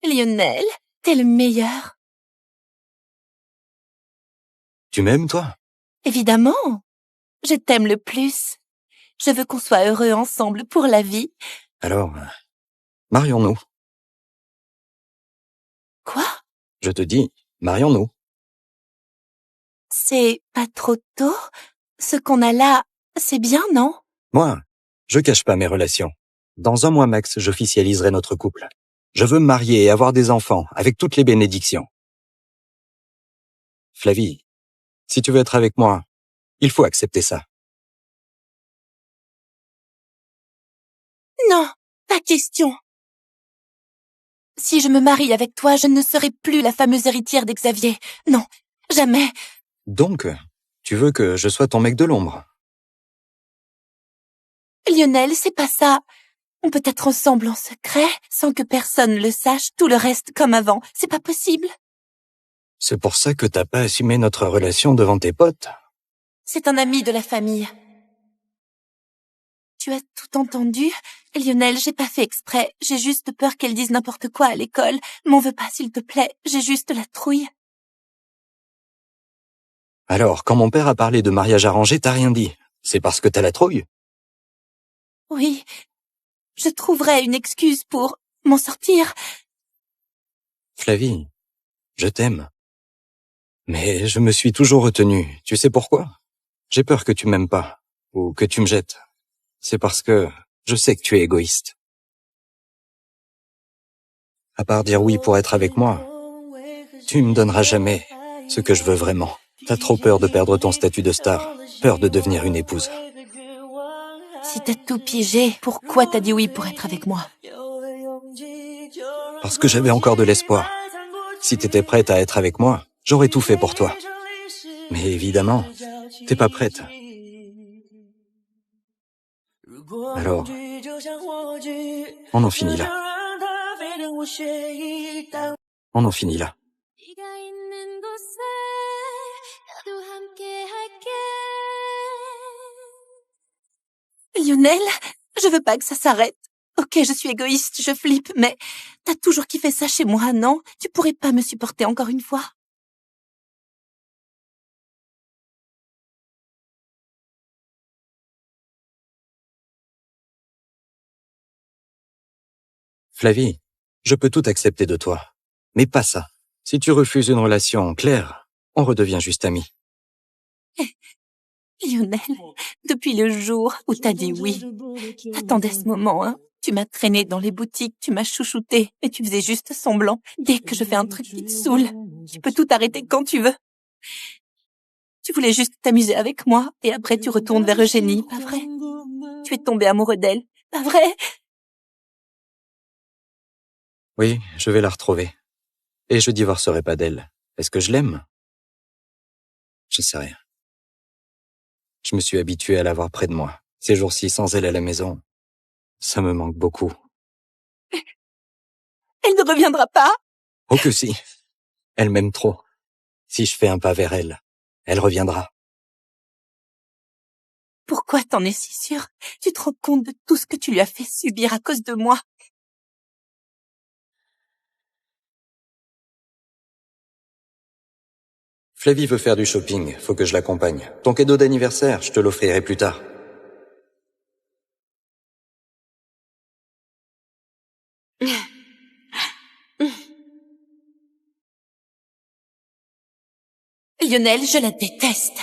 [SPEAKER 6] Lionel, t'es le meilleur.
[SPEAKER 3] Tu m'aimes, toi?
[SPEAKER 6] Évidemment. Je t'aime le plus. Je veux qu'on soit heureux ensemble pour la vie.
[SPEAKER 3] Alors, marions-nous.
[SPEAKER 6] Quoi?
[SPEAKER 3] Je te dis, marions-nous.
[SPEAKER 6] C'est pas trop tôt? Ce qu'on a là, c'est bien, non?
[SPEAKER 3] Moi, je cache pas mes relations. Dans 1 mois max, j'officialiserai notre couple. Je veux me marier et avoir des enfants, avec toutes les bénédictions. Flavie, si tu veux être avec moi, il faut accepter ça.
[SPEAKER 6] Non, pas question. Si je me marie avec toi, je ne serai plus la fameuse héritière d'Xavier. Non, jamais.
[SPEAKER 3] Donc, tu veux que je sois ton mec de l'ombre?
[SPEAKER 6] Lionel, c'est pas ça. On peut être ensemble en secret, sans que personne le sache, tout le reste comme avant. C'est pas possible.
[SPEAKER 3] C'est pour ça que t'as pas assumé notre relation devant tes potes.
[SPEAKER 6] C'est un ami de la famille. Tu as tout entendu? Lionel, j'ai pas fait exprès. J'ai juste peur qu'elle dise n'importe quoi à l'école. M'en veux pas, s'il te plaît. J'ai juste la trouille.
[SPEAKER 3] Alors, quand mon père a parlé de mariage arrangé, t'as rien dit. C'est parce que t'as la trouille?
[SPEAKER 6] Oui, je trouverai une excuse pour m'en sortir.
[SPEAKER 3] Flavie, je t'aime. Mais je me suis toujours retenu. Tu sais pourquoi? J'ai peur que tu m'aimes pas, ou que tu me jettes. C'est parce que je sais que tu es égoïste. À part dire oui pour être avec moi, tu me donneras jamais ce que je veux vraiment. T'as trop peur de perdre ton statut de star, peur de devenir une épouse.
[SPEAKER 6] Si t'as tout piégé, pourquoi t'as dit oui pour être avec moi?
[SPEAKER 3] Parce que j'avais encore de l'espoir. Si t'étais prête à être avec moi, j'aurais tout fait pour toi. Mais évidemment, t'es pas prête. Alors, on en finit là. On en finit là.
[SPEAKER 6] Lionel, je veux pas que ça s'arrête. Ok, je suis égoïste, je flippe, mais t'as toujours kiffé ça chez moi, non? Tu pourrais pas me supporter encore une fois?
[SPEAKER 3] Flavie, je peux tout accepter de toi. Mais pas ça. Si tu refuses une relation claire, on redevient juste amis.
[SPEAKER 6] Lionel, depuis le jour où t'as dit oui, t'attendais ce moment, hein? Tu m'as traîné dans les boutiques, tu m'as chouchouté, mais tu faisais juste semblant. Dès que je fais un truc qui te saoule, tu peux tout arrêter quand tu veux. Tu voulais juste t'amuser avec moi, et après tu retournes vers Eugénie, pas vrai? Tu es tombé amoureux d'elle, pas vrai?
[SPEAKER 3] Oui, je vais la retrouver. Et je divorcerai pas d'elle. Est-ce que je l'aime? Je sais rien. Je me suis habitué à l'avoir près de moi. Ces jours-ci, sans elle à la maison, ça me manque beaucoup.
[SPEAKER 6] Elle ne reviendra pas?
[SPEAKER 3] Oh que si. Elle m'aime trop. Si je fais un pas vers elle, elle reviendra.
[SPEAKER 6] Pourquoi t'en es si sûr? Tu te rends compte de tout ce que tu lui as fait subir à cause de moi?
[SPEAKER 3] Flavie veut faire du shopping, faut que je l'accompagne. Ton cadeau d'anniversaire, je te l'offrirai plus tard.
[SPEAKER 6] Lionel, je la déteste.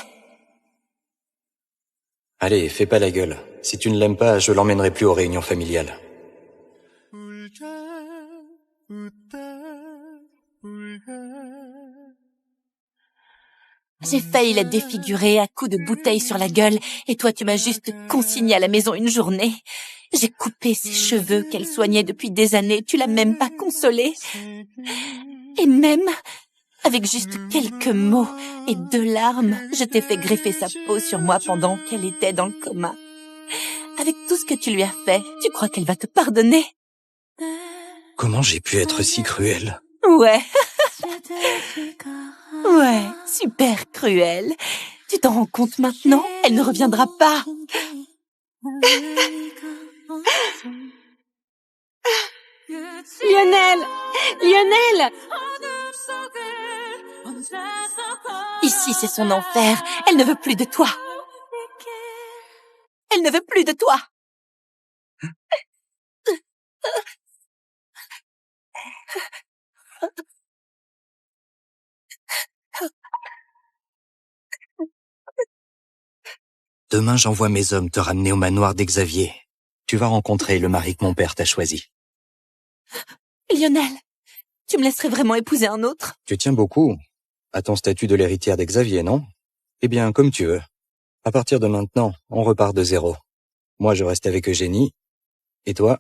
[SPEAKER 3] Allez, fais pas la gueule. Si tu ne l'aimes pas, je l'emmènerai plus aux réunions familiales.
[SPEAKER 6] J'ai failli la défigurer à coups de bouteille sur la gueule, et toi tu m'as juste consigné à la maison une journée. J'ai coupé ses cheveux qu'elle soignait depuis des années, tu l'as même pas consolée. Et même, avec juste quelques mots et 2 larmes, je t'ai fait greffer sa peau sur moi pendant qu'elle était dans le coma. Avec tout ce que tu lui as fait, tu crois qu'elle va te pardonner?
[SPEAKER 3] Comment j'ai pu être si cruel?
[SPEAKER 6] Ouais. Ouais, super cruel. Tu t'en rends compte maintenant? Elle ne reviendra pas.
[SPEAKER 1] Lionel! Lionel!
[SPEAKER 6] Ici, c'est son enfer. Elle ne veut plus de toi. Elle ne veut plus de toi.
[SPEAKER 3] Demain, j'envoie mes hommes te ramener au manoir d'Xavier. Tu vas rencontrer le mari que mon père t'a choisi.
[SPEAKER 6] Lionel, tu me laisserais vraiment épouser un autre?
[SPEAKER 3] Tu tiens beaucoup. à ton statut de l'héritière d'Xavier, non? Eh bien, comme tu veux. À partir de maintenant, on repart de zéro. Moi, je reste avec Eugénie. Et toi,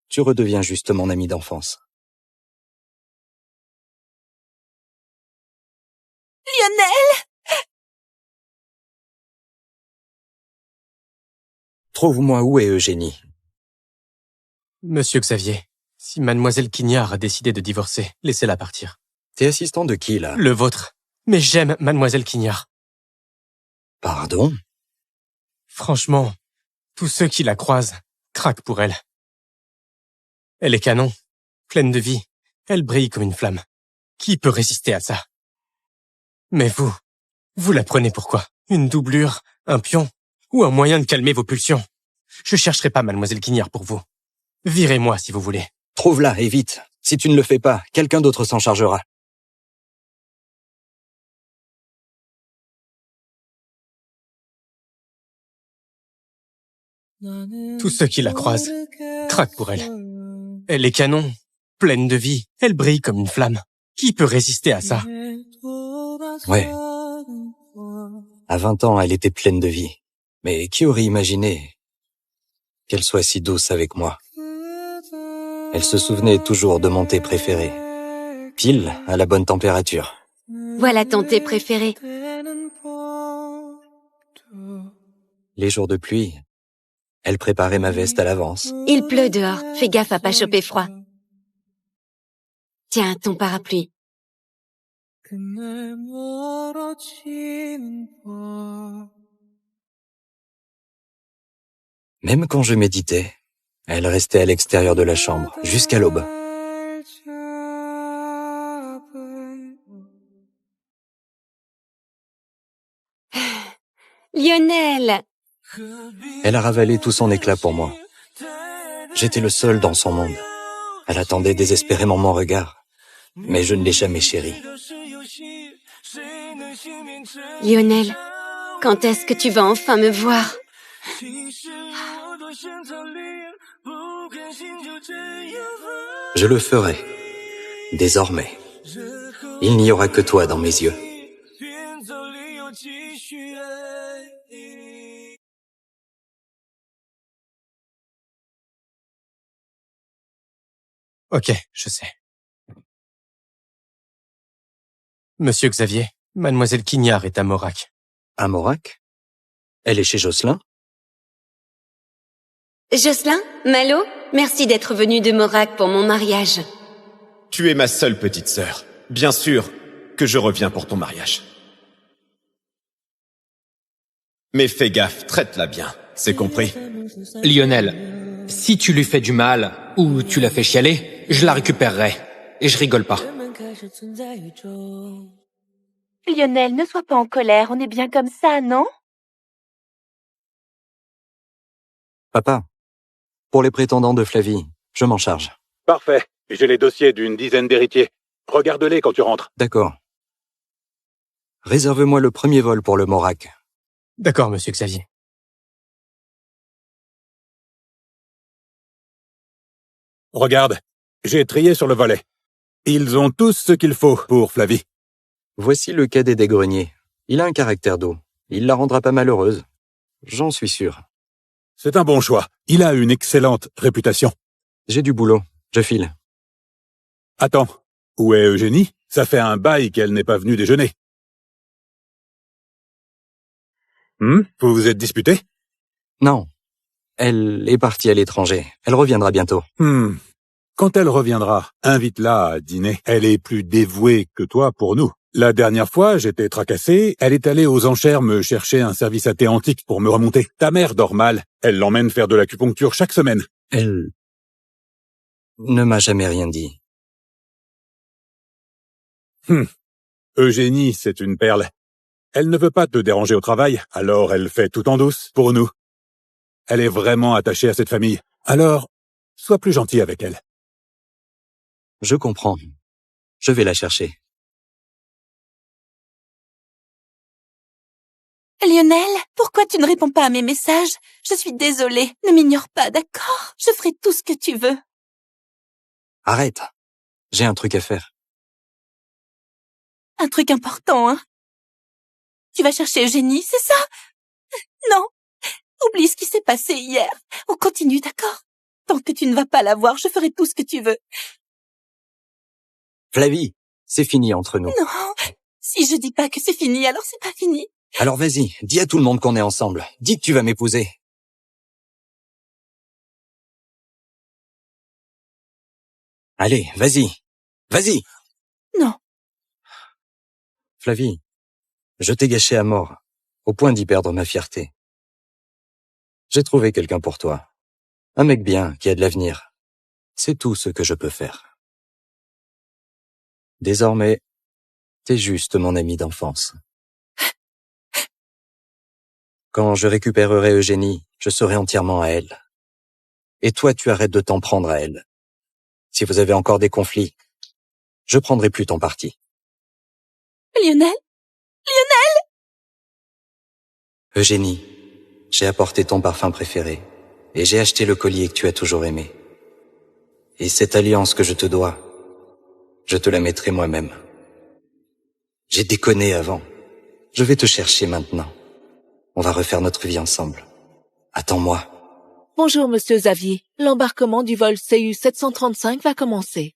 [SPEAKER 3] tu redeviens juste mon ami d'enfance.
[SPEAKER 6] Lionel!
[SPEAKER 3] Trouve-moi où est Eugénie.
[SPEAKER 11] Monsieur Xavier, si mademoiselle Quignard a décidé de divorcer, laissez-la partir.
[SPEAKER 3] T'es assistant de qui, là?
[SPEAKER 11] Le vôtre. Mais j'aime mademoiselle Quignard.
[SPEAKER 3] Pardon?
[SPEAKER 11] Franchement, tous ceux qui la croisent craquent pour elle. Elle est canon, pleine de vie. Elle brille comme une flamme. Qui peut résister à ça? Mais vous la prenez pour quoi? Une doublure, un pion, ou un moyen de calmer vos pulsions? Je chercherai pas mademoiselle Quignard pour vous. Virez-moi si vous voulez.
[SPEAKER 3] Trouve-la, et vite. Si tu ne le fais pas, quelqu'un d'autre s'en chargera.
[SPEAKER 11] Tous ceux qui la croisent craquent pour elle. Elle est canon, pleine de vie. Elle brille comme une flamme. Qui peut résister à ça?
[SPEAKER 3] Ouais. À 20 ans, elle était pleine de vie. Mais qui aurait imaginé qu'elle soit si douce avec moi? Elle se souvenait toujours de mon thé préféré. Pile à la bonne température.
[SPEAKER 1] Voilà ton thé préféré.
[SPEAKER 3] Les jours de pluie, elle préparait ma veste à l'avance.
[SPEAKER 1] Il pleut dehors. Fais gaffe à pas choper froid. Tiens, ton parapluie.
[SPEAKER 3] Même quand je méditais, elle restait à l'extérieur de la chambre, jusqu'à l'aube.
[SPEAKER 1] Lionel!
[SPEAKER 3] Elle a ravalé tout son éclat pour moi. J'étais le seul dans son monde. Elle attendait désespérément mon regard, mais je ne l'ai jamais chérie.
[SPEAKER 1] Lionel, quand est-ce que tu vas enfin me voir?
[SPEAKER 3] Je le ferai. Désormais. Il n'y aura que toi dans mes yeux.
[SPEAKER 11] Ok, je sais. Monsieur Xavier, mademoiselle Quignard est à Morac.
[SPEAKER 3] À Morac? Elle est chez Jocelyn?
[SPEAKER 1] Jocelyn? Malo? Merci d'être venu de Morac pour mon mariage.
[SPEAKER 2] Tu es ma seule petite sœur. Bien sûr que je reviens pour ton mariage. Mais fais gaffe, traite-la bien, c'est compris?
[SPEAKER 13] Lionel, si tu lui fais du mal ou tu la fais chialer, je la récupérerai. Et je rigole pas.
[SPEAKER 6] Lionel, ne sois pas en colère, on est bien comme ça, non?
[SPEAKER 3] Papa, pour les prétendants de Flavie, je m'en charge.
[SPEAKER 9] Parfait. J'ai les dossiers d'une dizaine d'héritiers. Regarde-les quand tu rentres.
[SPEAKER 3] D'accord. Réserve-moi le premier vol pour le Morac.
[SPEAKER 11] D'accord, monsieur Xavier.
[SPEAKER 9] Regarde, j'ai trié sur le volet. Ils ont tous ce qu'il faut pour Flavie.
[SPEAKER 3] Voici le cadet des greniers. Il a un caractère doux. Il la rendra pas malheureuse. J'en suis sûr.
[SPEAKER 9] C'est un bon choix. Il a une excellente réputation.
[SPEAKER 3] J'ai du boulot. Je file.
[SPEAKER 9] Attends, où est Eugénie? Ça fait un bail qu'elle n'est pas venue déjeuner. Vous vous êtes disputés?
[SPEAKER 3] Non. Elle est partie à l'étranger. Elle reviendra bientôt.
[SPEAKER 9] Quand elle reviendra, invite-la à dîner. Elle est plus dévouée que toi pour nous. La dernière fois, j'étais tracassé. Elle est allée aux enchères me chercher un service à thé antique pour me remonter. Ta mère dort mal. Elle l'emmène faire de l'acupuncture chaque semaine.
[SPEAKER 3] Elle ne m'a jamais rien dit.
[SPEAKER 9] Eugénie, c'est une perle. Elle ne veut pas te déranger au travail, alors elle fait tout en douce, pour nous. Elle est vraiment attachée à cette famille. Alors, sois plus gentil avec elle.
[SPEAKER 3] Je comprends. Je vais la chercher.
[SPEAKER 6] Lionel, pourquoi tu ne réponds pas à mes messages? Je suis désolée, ne m'ignore pas, d'accord? Je ferai tout ce que tu veux.
[SPEAKER 3] Arrête. J'ai un truc à faire.
[SPEAKER 6] un truc important, hein. Tu vas chercher Eugénie, c'est ça? Non, oublie ce qui s'est passé hier. On continue, d'accord? Tant que tu ne vas pas la voir, je ferai tout ce que tu veux.
[SPEAKER 3] Flavie, c'est fini entre nous.
[SPEAKER 6] Non, si je dis pas que c'est fini, alors c'est pas fini.
[SPEAKER 3] Alors vas-y, dis à tout le monde qu'on est ensemble. Dis que tu vas m'épouser. Allez, vas-y. Vas-y.
[SPEAKER 6] Non.
[SPEAKER 3] Flavie, je t'ai gâché à mort, au point d'y perdre ma fierté. J'ai trouvé quelqu'un pour toi. Un mec bien, qui a de l'avenir. C'est tout ce que je peux faire. Désormais, t'es juste mon ami d'enfance. Quand je récupérerai Eugénie, je serai entièrement à elle. Et toi, tu arrêtes de t'en prendre à elle. Si vous avez encore des conflits, je prendrai plus ton parti.
[SPEAKER 6] Lionel?
[SPEAKER 3] Eugénie, j'ai apporté ton parfum préféré, et j'ai acheté le collier que tu as toujours aimé. Et cette alliance que je te dois, je te la mettrai moi-même. J'ai déconné avant. Je vais te chercher maintenant. On va refaire notre vie ensemble. Attends-moi.
[SPEAKER 12] Bonjour, monsieur Xavier. L'embarquement du vol CU 735 va commencer.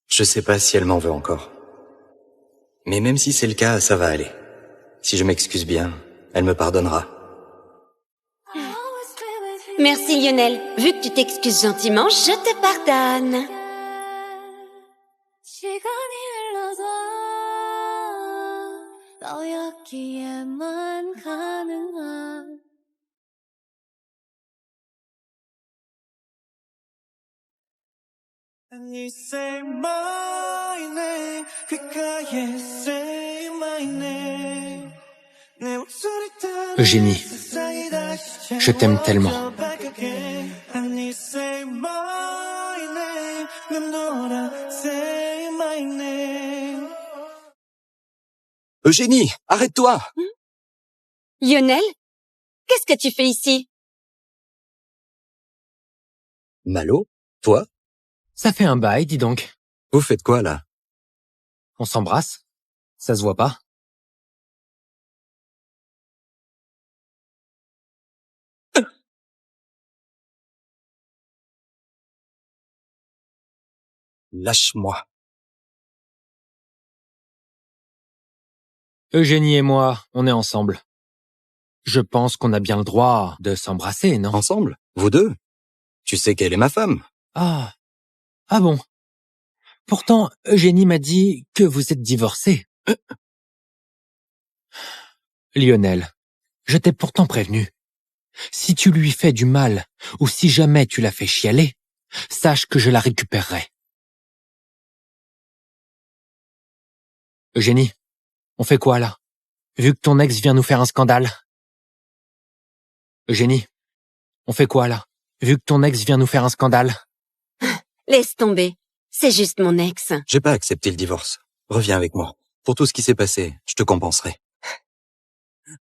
[SPEAKER 3] Je sais pas si elle m'en veut encore. Mais même si c'est le cas, ça va aller. Si je m'excuse bien, elle me pardonnera.
[SPEAKER 1] Merci Lionel. Vu que tu t'excuses gentiment, je te pardonne.
[SPEAKER 13] Eugénie, je t'aime tellement.
[SPEAKER 3] Eugénie, arrête-toi!
[SPEAKER 1] Lionel? Qu'est-ce que tu fais ici?
[SPEAKER 3] Malo? Toi?
[SPEAKER 13] Ça fait un bail, dis donc.
[SPEAKER 3] Vous faites quoi, là?
[SPEAKER 13] On s'embrasse? Ça se voit pas?
[SPEAKER 3] Lâche-moi.
[SPEAKER 13] Eugénie et moi, on est ensemble. Je pense qu'on a bien le droit de s'embrasser, non?
[SPEAKER 3] Ensemble? Vous deux? Tu sais qu'elle est ma femme.
[SPEAKER 13] Ah. Ah bon? Pourtant, Eugénie m'a dit que vous êtes divorcés. Lionel, je t'ai pourtant prévenu. Si tu lui fais du mal, ou si jamais tu la fais chialer, sache que je la récupérerai. Eugénie, on fait quoi là? Vu que ton ex vient nous faire un scandale. Eugénie, on fait quoi là? Vu que ton ex vient nous faire un scandale.
[SPEAKER 1] Laisse tomber. C'est juste mon ex.
[SPEAKER 3] J'ai pas accepté le divorce. Reviens avec moi. Pour tout ce qui s'est passé, je te compenserai.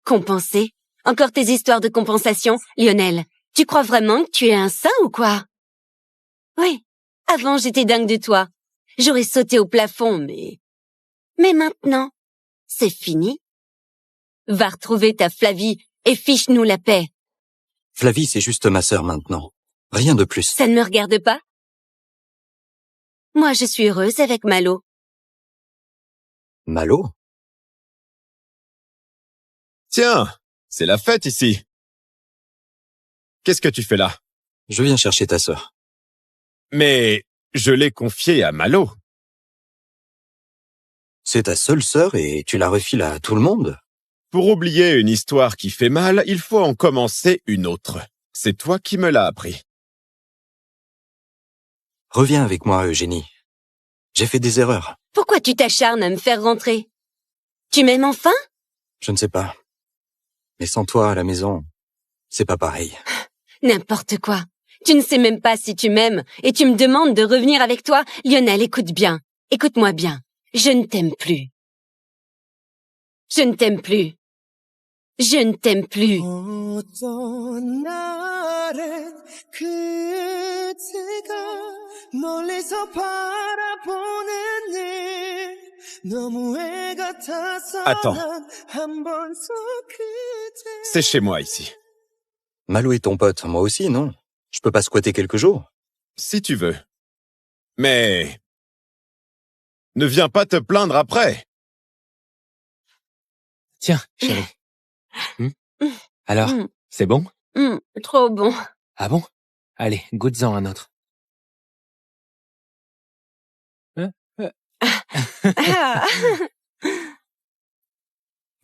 [SPEAKER 1] Compenser? Encore tes histoires de compensation? Lionel, tu crois vraiment que tu es un saint ou quoi? Oui, avant j'étais dingue de toi. J'aurais sauté au plafond, mais maintenant, c'est fini. Va retrouver ta Flavie et fiche-nous la paix.
[SPEAKER 3] Flavie, c'est juste ma sœur maintenant. Rien de plus.
[SPEAKER 1] Ça ne me regarde pas? Moi, je suis heureuse avec Malo.
[SPEAKER 3] Malo?
[SPEAKER 2] Tiens, c'est la fête ici. Qu'est-ce que tu fais là?
[SPEAKER 3] Je viens chercher ta sœur.
[SPEAKER 2] Mais je l'ai confiée à Malo.
[SPEAKER 3] C'est ta seule sœur et tu la refiles à tout le monde?
[SPEAKER 2] Pour oublier une histoire qui fait mal, il faut en commencer une autre. C'est toi qui me l'as appris.
[SPEAKER 3] Reviens avec moi, Eugénie. J'ai fait des erreurs.
[SPEAKER 1] Pourquoi tu t'acharnes à me faire rentrer? Tu m'aimes enfin?
[SPEAKER 3] Je ne sais pas. Mais sans toi à la maison, c'est pas pareil.
[SPEAKER 1] N'importe quoi. Tu ne sais même pas si tu m'aimes et tu me demandes de revenir avec toi. Lionel, écoute bien. Écoute-moi bien. Je ne t'aime plus. Je ne t'aime plus. Je ne t'aime plus.
[SPEAKER 2] Attends. C'est chez moi ici.
[SPEAKER 3] Malo est ton pote, moi aussi, non? Je peux pas squatter quelques jours?
[SPEAKER 2] Si tu veux. Mais... ne viens pas te plaindre après.
[SPEAKER 13] Tiens, chérie. Alors, c'est bon?
[SPEAKER 1] Trop bon.
[SPEAKER 13] Ah bon? Allez, goûte-en un autre.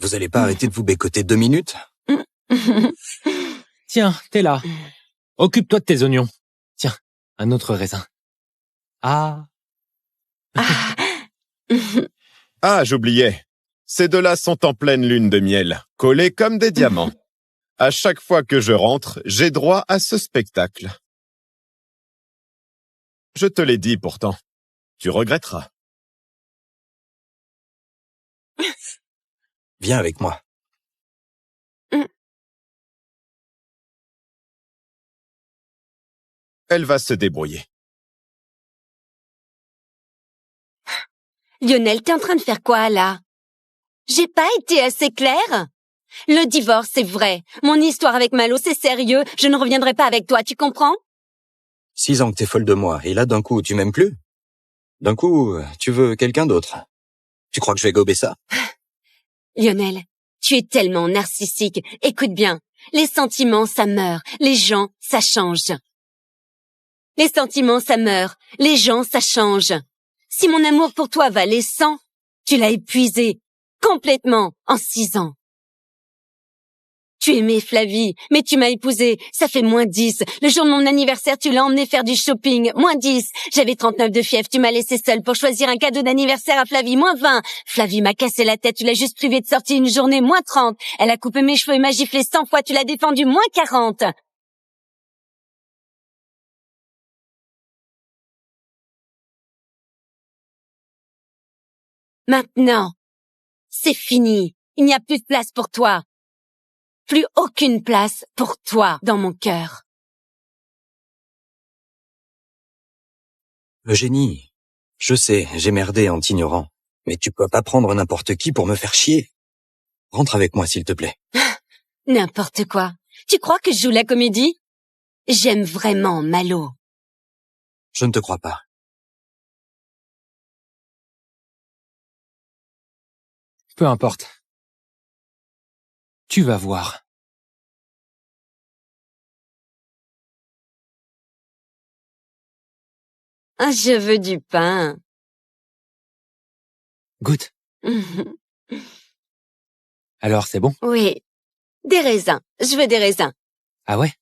[SPEAKER 3] Vous allez pas arrêter de vous bécoter 2 minutes?
[SPEAKER 13] Tiens, t'es là. Occupe-toi de tes oignons. Tiens, un autre raisin. Ah.
[SPEAKER 2] Ah, j'oubliais. Ces deux-là sont en pleine lune de miel, collés comme des diamants. À chaque fois que je rentre, j'ai droit à ce spectacle. Je te l'ai dit pourtant. Tu regretteras.
[SPEAKER 3] Viens avec moi.
[SPEAKER 2] Elle va se débrouiller.
[SPEAKER 1] Lionel, t'es en train de faire quoi, là? J'ai pas été assez claire? Le divorce, c'est vrai. Mon histoire avec Malo, c'est sérieux. Je ne reviendrai pas avec toi, tu comprends?
[SPEAKER 3] 6 ans que t'es folle de moi, et là, d'un coup, tu m'aimes plus? D'un coup, tu veux quelqu'un d'autre? Tu crois que je vais gober ça?
[SPEAKER 1] Lionel, tu es tellement narcissique. Écoute bien, les sentiments, ça meurt. Les gens, ça change. Les sentiments, ça meurt. Les gens, ça change. Si mon amour pour toi valait 100, tu l'as épuisé complètement en 6 ans. Tu aimais Flavie, mais tu m'as épousée. Ça fait -10. Le jour de mon anniversaire, tu l'as emmené faire du shopping. -10. J'avais 39 de fièvre. Tu m'as laissé seule pour choisir un cadeau d'anniversaire à Flavie. -20. Flavie m'a cassé la tête. Tu l'as juste privée de sortie une journée. -30. Elle a coupé mes cheveux et m'a giflé 100 fois. Tu l'as défendu. -40. Maintenant, c'est fini. Il n'y a plus de place pour toi. Plus aucune place pour toi dans mon cœur.
[SPEAKER 3] Eugénie, je sais, j'ai merdé en t'ignorant. Mais tu peux pas prendre n'importe qui pour me faire chier. Rentre avec moi, s'il te plaît.
[SPEAKER 1] N'importe quoi. Tu crois que je joue la comédie? J'aime vraiment Malo.
[SPEAKER 3] Je ne te crois pas.
[SPEAKER 13] Peu importe. Tu vas voir.
[SPEAKER 1] Je veux du pain.
[SPEAKER 13] Goûte. Alors, c'est bon?
[SPEAKER 1] Oui. Des raisins. Je veux des raisins.
[SPEAKER 13] Ah ouais?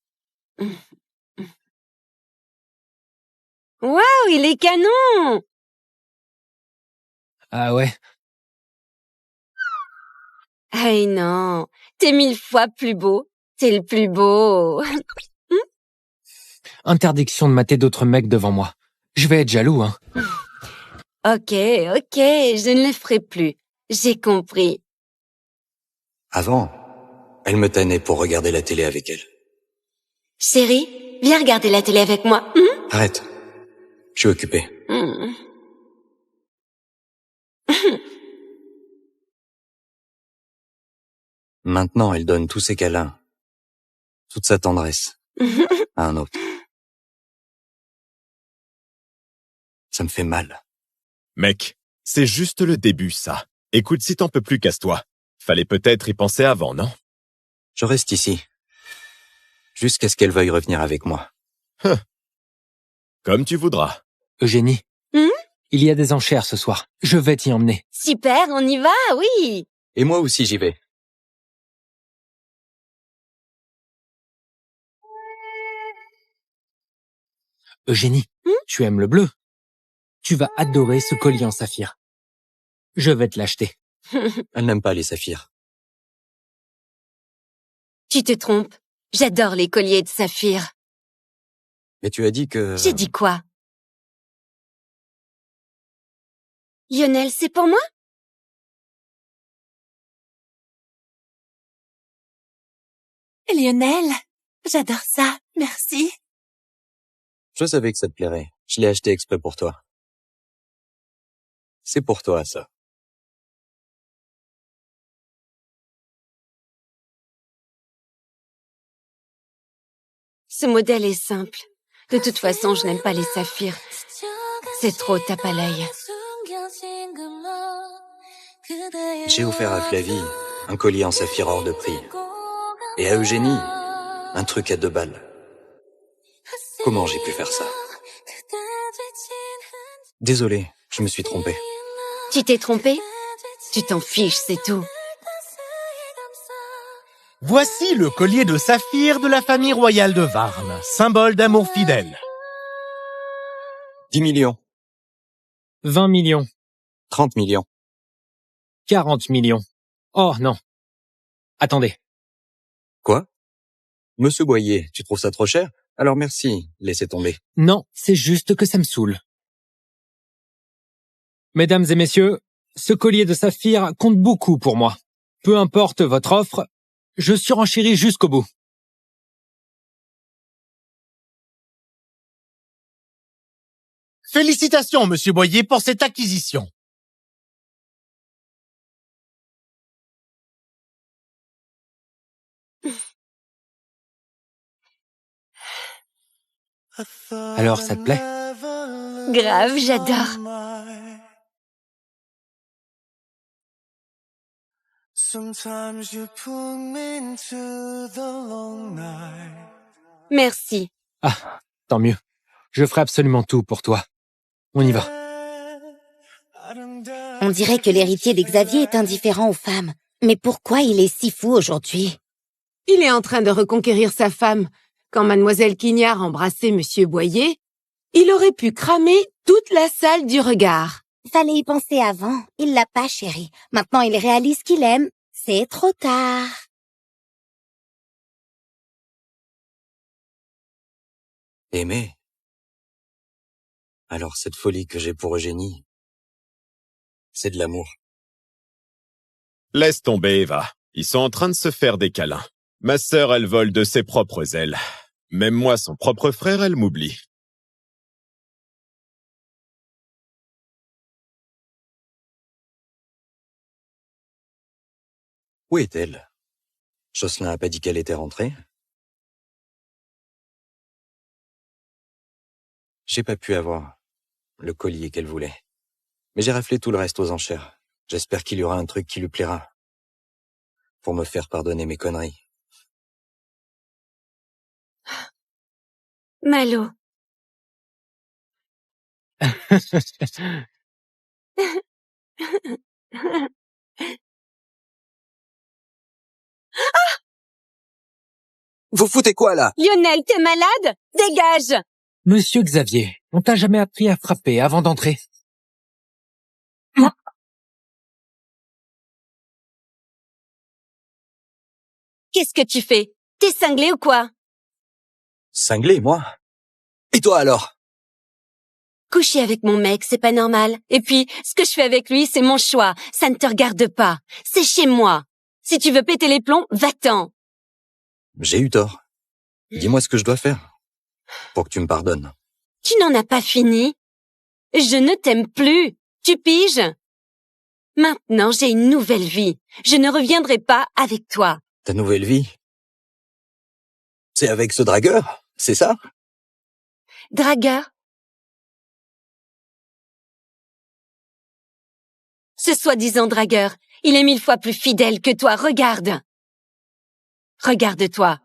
[SPEAKER 1] Waouh, il est canon!
[SPEAKER 13] Ah ouais?
[SPEAKER 1] Hey non, t'es 1000 fois plus beau. T'es le plus beau.
[SPEAKER 13] Interdiction de mater d'autres mecs devant moi. Je vais être jaloux, hein.
[SPEAKER 1] Ok, je ne le ferai plus. J'ai compris.
[SPEAKER 3] Avant, elle me tannait pour regarder la télé avec elle.
[SPEAKER 1] Chérie, viens regarder la télé avec moi.
[SPEAKER 3] Arrête. Je suis occupé. Maintenant, elle donne tous ses câlins, toute sa tendresse, à un autre. Ça me fait mal.
[SPEAKER 2] Mec, c'est juste le début, ça. Écoute, si t'en peux plus, casse-toi. Fallait peut-être y penser avant, non?
[SPEAKER 3] Je reste ici. Jusqu'à ce qu'elle veuille revenir avec moi.
[SPEAKER 2] Comme tu voudras.
[SPEAKER 13] Eugénie. Il y a des enchères ce soir. Je vais t'y emmener.
[SPEAKER 1] Super, on y va, oui.
[SPEAKER 3] Et moi aussi, j'y vais.
[SPEAKER 13] Eugénie, tu aimes le bleu? Tu vas adorer ce collier en saphir. Je vais te l'acheter.
[SPEAKER 3] Elle n'aime pas les saphirs.
[SPEAKER 1] Tu te trompes. J'adore les colliers de saphir.
[SPEAKER 3] Mais tu as dit que...
[SPEAKER 1] J'ai dit quoi? Lionel, c'est pour moi?
[SPEAKER 6] Lionel, j'adore ça, merci.
[SPEAKER 3] Je savais que ça te plairait. Je l'ai acheté exprès pour toi. C'est pour toi, ça.
[SPEAKER 1] Ce modèle est simple. De toute façon, je n'aime pas les saphirs. C'est trop tape à l'œil.
[SPEAKER 3] J'ai offert à Flavie un collier en saphir hors de prix. Et à Eugénie, un truc à 2 balles. Comment j'ai pu faire ça? Désolé, je me suis trompé.
[SPEAKER 1] Tu t'es trompé? Tu t'en fiches, c'est tout.
[SPEAKER 10] Voici le collier de saphir de la famille royale de Varne, symbole d'amour fidèle.
[SPEAKER 3] 10 millions.
[SPEAKER 13] 20 millions.
[SPEAKER 3] 30 millions.
[SPEAKER 13] 40 millions. Oh non. Attendez.
[SPEAKER 3] Quoi? Monsieur Boyer, tu trouves ça trop cher? Alors merci, laissez tomber.
[SPEAKER 13] Non, c'est juste que ça me saoule. Mesdames et messieurs, ce collier de saphir compte beaucoup pour moi. Peu importe votre offre, je surenchéris jusqu'au bout.
[SPEAKER 10] Félicitations, Monsieur Boyer, pour cette acquisition.
[SPEAKER 13] Alors, ça te plaît?
[SPEAKER 1] Grave, j'adore. Merci.
[SPEAKER 13] Ah, tant mieux. Je ferai absolument tout pour toi. On y va.
[SPEAKER 4] On dirait que l'héritier d'Xavier est indifférent aux femmes. Mais pourquoi il est si fou aujourd'hui?
[SPEAKER 8] Il est en train de reconquérir sa femme. Quand Mademoiselle Quignard embrassait Monsieur Boyer, il aurait pu cramer toute la salle du regard.
[SPEAKER 4] Fallait y penser avant. Il l'a pas, chérie. Maintenant, il réalise qu'il aime. C'est trop tard.
[SPEAKER 3] Aimer? Alors cette folie que j'ai pour Eugénie, c'est de l'amour.
[SPEAKER 2] Laisse tomber, Eva. Ils sont en train de se faire des câlins. Ma sœur, elle vole de ses propres ailes. Même moi, son propre frère, elle m'oublie.
[SPEAKER 3] Où est-elle? Jocelyn a pas dit qu'elle était rentrée? J'ai pas pu avoir le collier qu'elle voulait. Mais j'ai raflé tout le reste aux enchères. J'espère qu'il y aura un truc qui lui plaira. Pour me faire pardonner mes conneries.
[SPEAKER 1] Malo.
[SPEAKER 3] Vous foutez quoi, là?
[SPEAKER 1] Lionel, t'es malade? Dégage!
[SPEAKER 13] Monsieur Xavier, on t'a jamais appris à frapper avant d'entrer?
[SPEAKER 1] Qu'est-ce que tu fais? T'es cinglé ou quoi?
[SPEAKER 3] Cinglé, moi? Et toi alors?
[SPEAKER 1] Coucher avec mon mec, c'est pas normal. Et puis, ce que je fais avec lui, c'est mon choix. Ça ne te regarde pas. C'est chez moi. Si tu veux péter les plombs, va-t'en.
[SPEAKER 3] J'ai eu tort. Dis-moi ce que je dois faire pour que tu me pardonnes.
[SPEAKER 1] Tu n'en as pas fini. Je ne t'aime plus. Tu piges? Maintenant, j'ai une nouvelle vie. Je ne reviendrai pas avec toi.
[SPEAKER 3] Ta nouvelle vie? C'est avec ce dragueur? C'est ça?
[SPEAKER 1] Dragueur? Ce soi-disant dragueur, il est 1000 fois plus fidèle que toi. Regarde. Regarde-toi.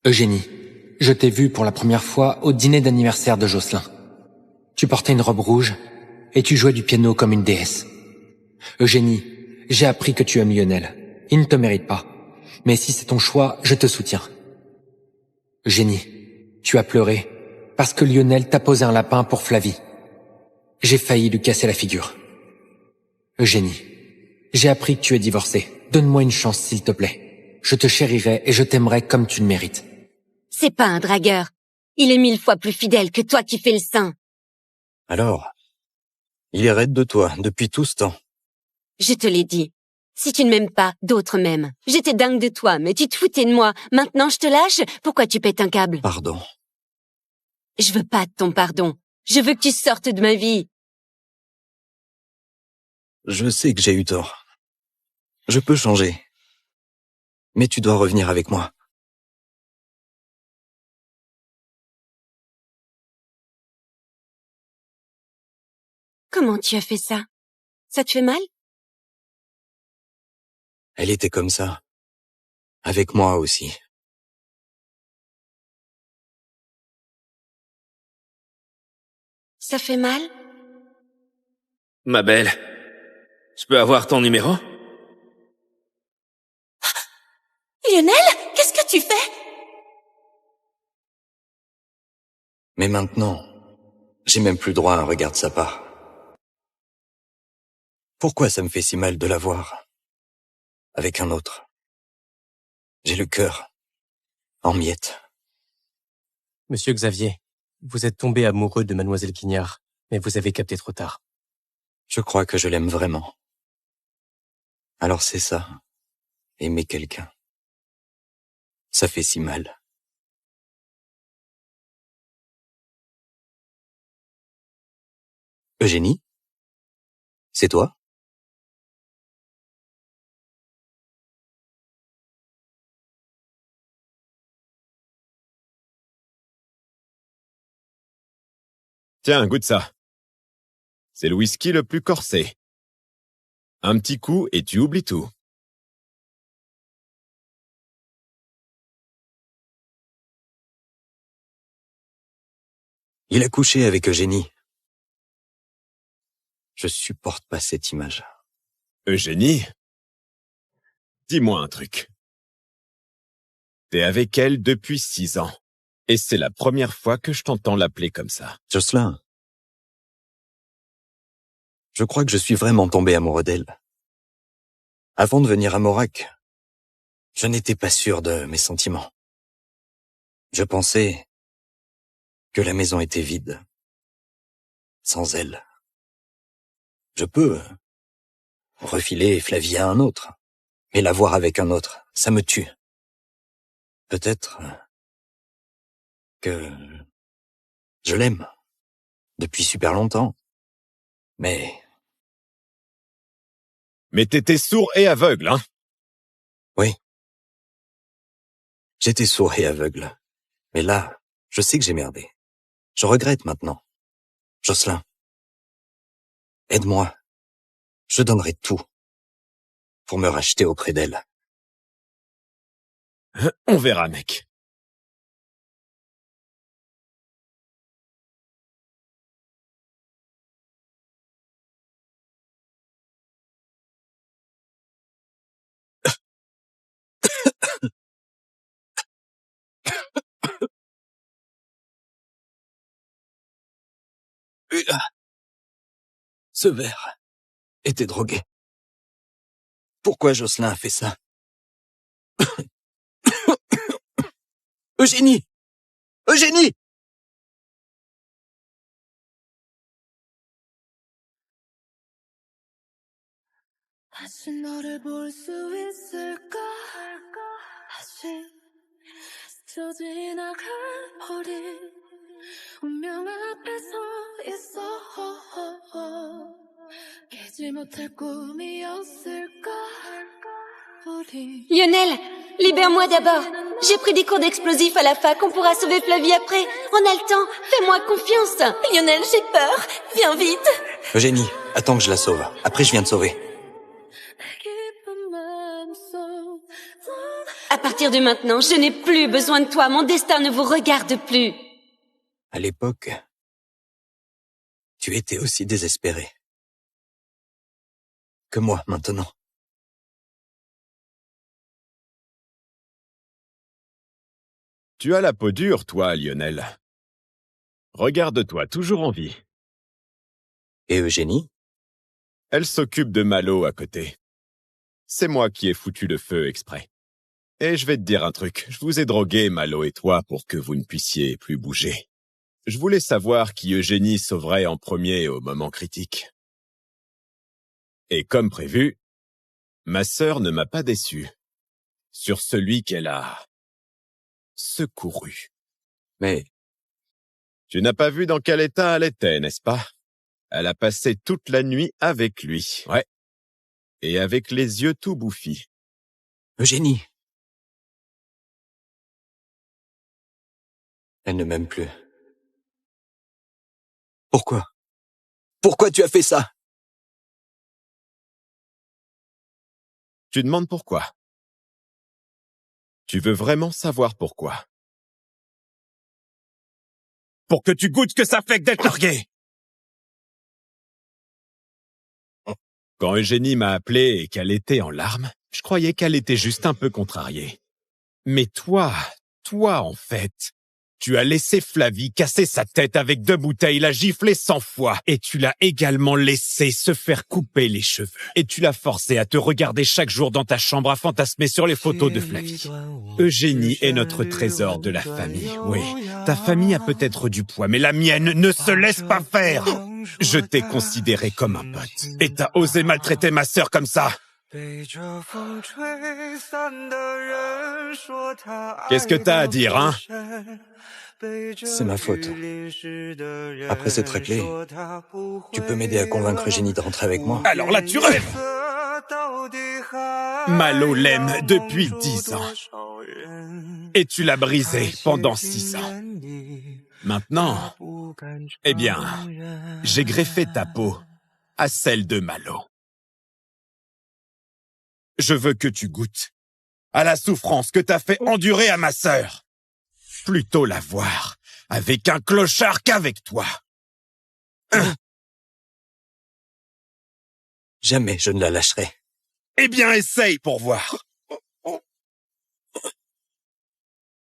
[SPEAKER 13] Eugénie, je t'ai vue pour la première fois au dîner d'anniversaire de Jocelyn. Tu portais une robe rouge et tu jouais du piano comme une déesse. Eugénie, j'ai appris que tu aimes Lionel. Il ne te mérite pas. Mais si c'est ton choix, je te soutiens. Eugénie, tu as pleuré parce que Lionel t'a posé un lapin pour Flavie. J'ai failli lui casser la figure. Eugénie, j'ai appris que tu es divorcée. Donne-moi une chance, s'il te plaît. Je te chérirai et je t'aimerai comme tu le mérites.
[SPEAKER 1] C'est pas un dragueur. Il est 1000 fois plus fidèle que toi qui fais le saint.
[SPEAKER 3] Alors, il est raide de toi depuis tout ce temps.
[SPEAKER 1] Je te l'ai dit. Si tu ne m'aimes pas, d'autres m'aiment. J'étais dingue de toi, mais tu te foutais de moi. Maintenant, je te lâche. Pourquoi tu pètes un câble?
[SPEAKER 3] Pardon.
[SPEAKER 1] Je veux pas de ton pardon. Je veux que tu sortes de ma vie.
[SPEAKER 3] Je sais que j'ai eu tort. Je peux changer. Mais tu dois revenir avec moi.
[SPEAKER 1] Comment tu as fait ça? Ça te fait mal?
[SPEAKER 3] Elle était comme ça. Avec moi aussi.
[SPEAKER 1] Ça fait mal?
[SPEAKER 14] Ma belle, je peux avoir ton numéro?
[SPEAKER 6] Lionel, qu'est-ce que tu fais?
[SPEAKER 3] Mais maintenant, j'ai même plus droit à un regard de sa part. Pourquoi ça me fait si mal de la voir avec un autre? J'ai le cœur en miettes.
[SPEAKER 11] Monsieur Xavier, vous êtes tombé amoureux de Mademoiselle Quignard, mais vous avez capté trop tard.
[SPEAKER 3] Je crois que je l'aime vraiment. Alors c'est ça, aimer quelqu'un. Ça fait si mal. Eugénie? C'est toi?
[SPEAKER 2] Tiens, goûte ça. C'est le whisky le plus corsé. Un petit coup et tu oublies tout.
[SPEAKER 3] Il a couché avec Eugénie. Je supporte pas cette image.
[SPEAKER 2] Eugénie? Dis-moi un truc. T'es avec elle depuis 6 ans. Et c'est la première fois que je t'entends l'appeler comme ça.
[SPEAKER 3] Jocelyn. Je crois que je suis vraiment tombé amoureux d'elle. Avant de venir à Morac, je n'étais pas sûr de mes sentiments. Je pensais que la maison était vide. Sans elle. Je peux refiler Flavie à un autre. Mais la voir avec un autre, ça me tue. Peut-être que je l'aime depuis super longtemps. Mais
[SPEAKER 2] t'étais sourd et aveugle, hein?
[SPEAKER 3] Oui. J'étais sourd et aveugle. Mais là, je sais que j'ai merdé. Je regrette maintenant. Jocelyn, aide-moi. Je donnerai tout pour me racheter auprès d'elle.
[SPEAKER 2] On verra, mec.
[SPEAKER 3] Ce verre était drogué. Pourquoi Jocelyn a fait ça? Eugénie! Eugénie!
[SPEAKER 15] 다시 너를 볼 수 있을까? 다시 스쳐 지나간 어린 운명 앞에 서 있어. 깨지 못할 꿈이었을까?
[SPEAKER 1] Lionel, libère-moi d'abord. J'ai pris des cours d'explosifs à la fac. On pourra sauver Flavie après. On a le temps. Fais-moi confiance.
[SPEAKER 6] Lionel, j'ai peur. Viens vite.
[SPEAKER 3] Eugénie, attends que je la sauve. Après, je viens te sauver.
[SPEAKER 1] À partir de maintenant, je n'ai plus besoin de toi. Mon destin ne vous regarde plus.
[SPEAKER 3] À l'époque, tu étais aussi désespéré que moi maintenant.
[SPEAKER 2] Tu as la peau dure, toi, Lionel. Regarde-toi, toujours en vie.
[SPEAKER 3] Et Eugénie?
[SPEAKER 2] Elle s'occupe de Malo à côté. C'est moi qui ai foutu le feu exprès. Et je vais te dire un truc, je vous ai drogué, Malo et toi, pour que vous ne puissiez plus bouger. Je voulais savoir qui Eugénie sauverait en premier au moment critique. Et comme prévu, Ma sœur ne m'a pas déçu. Sur celui qu'elle a secouru.
[SPEAKER 3] Mais
[SPEAKER 2] tu n'as pas vu dans quel état elle était, n'est-ce pas? Elle a passé toute la nuit avec lui. Ouais. Et avec les yeux tout bouffis.
[SPEAKER 3] Eugénie. Elle ne m'aime plus. Pourquoi? Pourquoi tu as fait ça?
[SPEAKER 2] Tu demandes pourquoi? Tu veux vraiment savoir pourquoi? Pour que tu goûtes ce que ça fait que d'être largué! Quand Eugénie m'a appelé et qu'elle était en larmes, je croyais qu'elle était juste un peu contrariée. Mais toi, en fait, tu as laissé Flavie casser sa tête avec 2 bouteilles, la gifler 100 fois, et tu l'as également laissé se faire couper les cheveux. Et tu l'as forcé à te regarder chaque jour dans ta chambre à fantasmer sur les photos de Flavie. Eugénie est notre trésor de la famille, oui. Ta famille a peut-être du poids, mais la mienne ne se laisse pas faire. Je t'ai considéré comme un pote. Et t'as osé maltraiter ma sœur comme ça. Qu'est-ce que t'as à dire, hein?
[SPEAKER 3] C'est ma faute. Après cette raclée, tu peux m'aider à convaincre Eugénie de rentrer avec moi?
[SPEAKER 2] Alors là, tu rêves! Malo l'aime depuis 10 ans. Et tu l'as brisé pendant 6 ans. Maintenant, eh bien, j'ai greffé ta peau à celle de Malo. Je veux que tu goûtes à la souffrance que t'as fait endurer à ma sœur. Plutôt la voir avec un clochard qu'avec toi.
[SPEAKER 3] Jamais je ne la lâcherai.
[SPEAKER 2] Eh bien, essaye pour voir.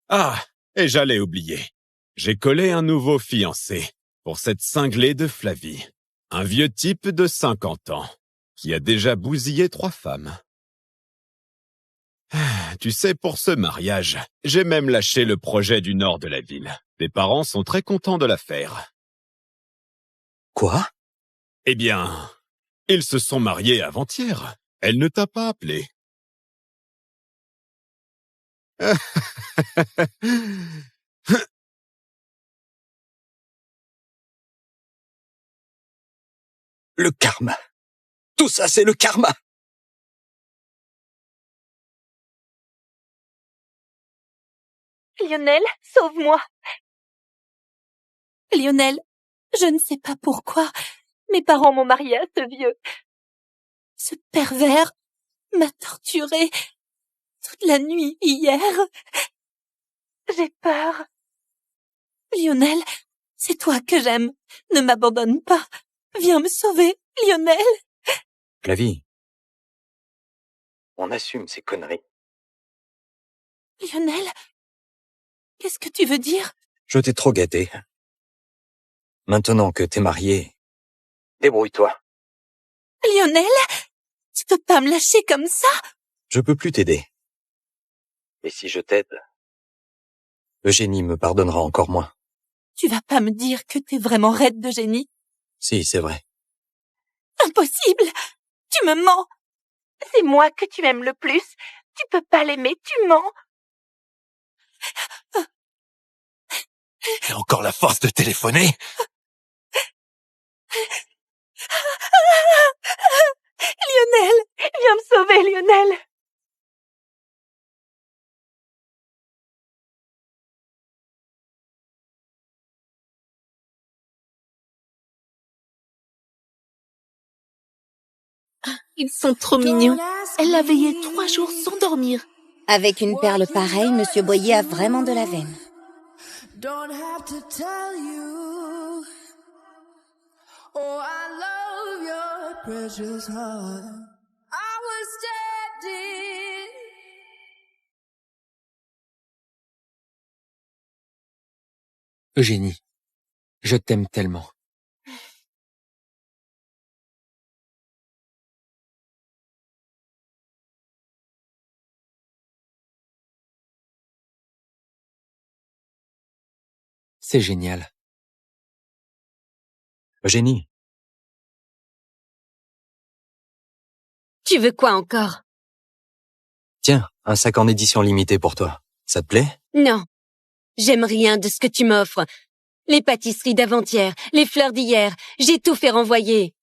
[SPEAKER 2] Ah, et j'allais oublier. J'ai collé un nouveau fiancé pour cette cinglée de Flavie. Un vieux type de 50 ans qui a déjà bousillé 3 femmes. Tu sais, pour ce mariage, j'ai même lâché le projet du nord de la ville. Tes parents sont très contents de l'affaire.
[SPEAKER 3] Quoi?
[SPEAKER 2] Eh bien, ils se sont mariés avant-hier. Elle ne t'a pas appelé.
[SPEAKER 3] Le karma. Tout ça, c'est le karma.
[SPEAKER 6] Lionel, sauve-moi. Lionel, je ne sais pas pourquoi mes parents m'ont mariée à ce vieux. Ce pervers m'a torturée toute la nuit hier. J'ai peur. Lionel, c'est toi que j'aime. Ne m'abandonne pas. Viens me sauver, Lionel.
[SPEAKER 3] Flavie, on assume ces conneries.
[SPEAKER 6] Lionel, qu'est-ce que tu veux dire?
[SPEAKER 3] Je t'ai trop gâté. Maintenant que t'es marié, débrouille-toi.
[SPEAKER 6] Lionel, tu peux pas me lâcher comme ça?
[SPEAKER 3] Je peux plus t'aider. Et si je t'aide, Eugénie me pardonnera encore moins.
[SPEAKER 6] Tu vas pas me dire que t'es vraiment raide de génie?
[SPEAKER 3] Si, c'est vrai.
[SPEAKER 6] Impossible! Tu me mens! C'est moi que tu aimes le plus. Tu peux pas l'aimer, tu mens.
[SPEAKER 7] Et encore la force de téléphoner?
[SPEAKER 6] Lionel! Viens me sauver, Lionel!
[SPEAKER 12] Ils sont trop mignons. Elle l'a veillé 3 jours sans dormir.
[SPEAKER 4] Avec une perle pareille, Monsieur Boyer a vraiment de la veine.
[SPEAKER 15] Don't have to tell you. Oh, I love your precious heart. I was standing.
[SPEAKER 13] Eugénie, je t'aime tellement. C'est génial.
[SPEAKER 3] Eugénie,
[SPEAKER 1] Tu veux quoi encore?
[SPEAKER 3] Tiens, un sac en édition limitée pour toi. Ça te plaît?
[SPEAKER 1] Non. J'aime rien de ce que tu m'offres. Les pâtisseries d'avant-hier, les fleurs d'hier, j'ai tout fait renvoyer.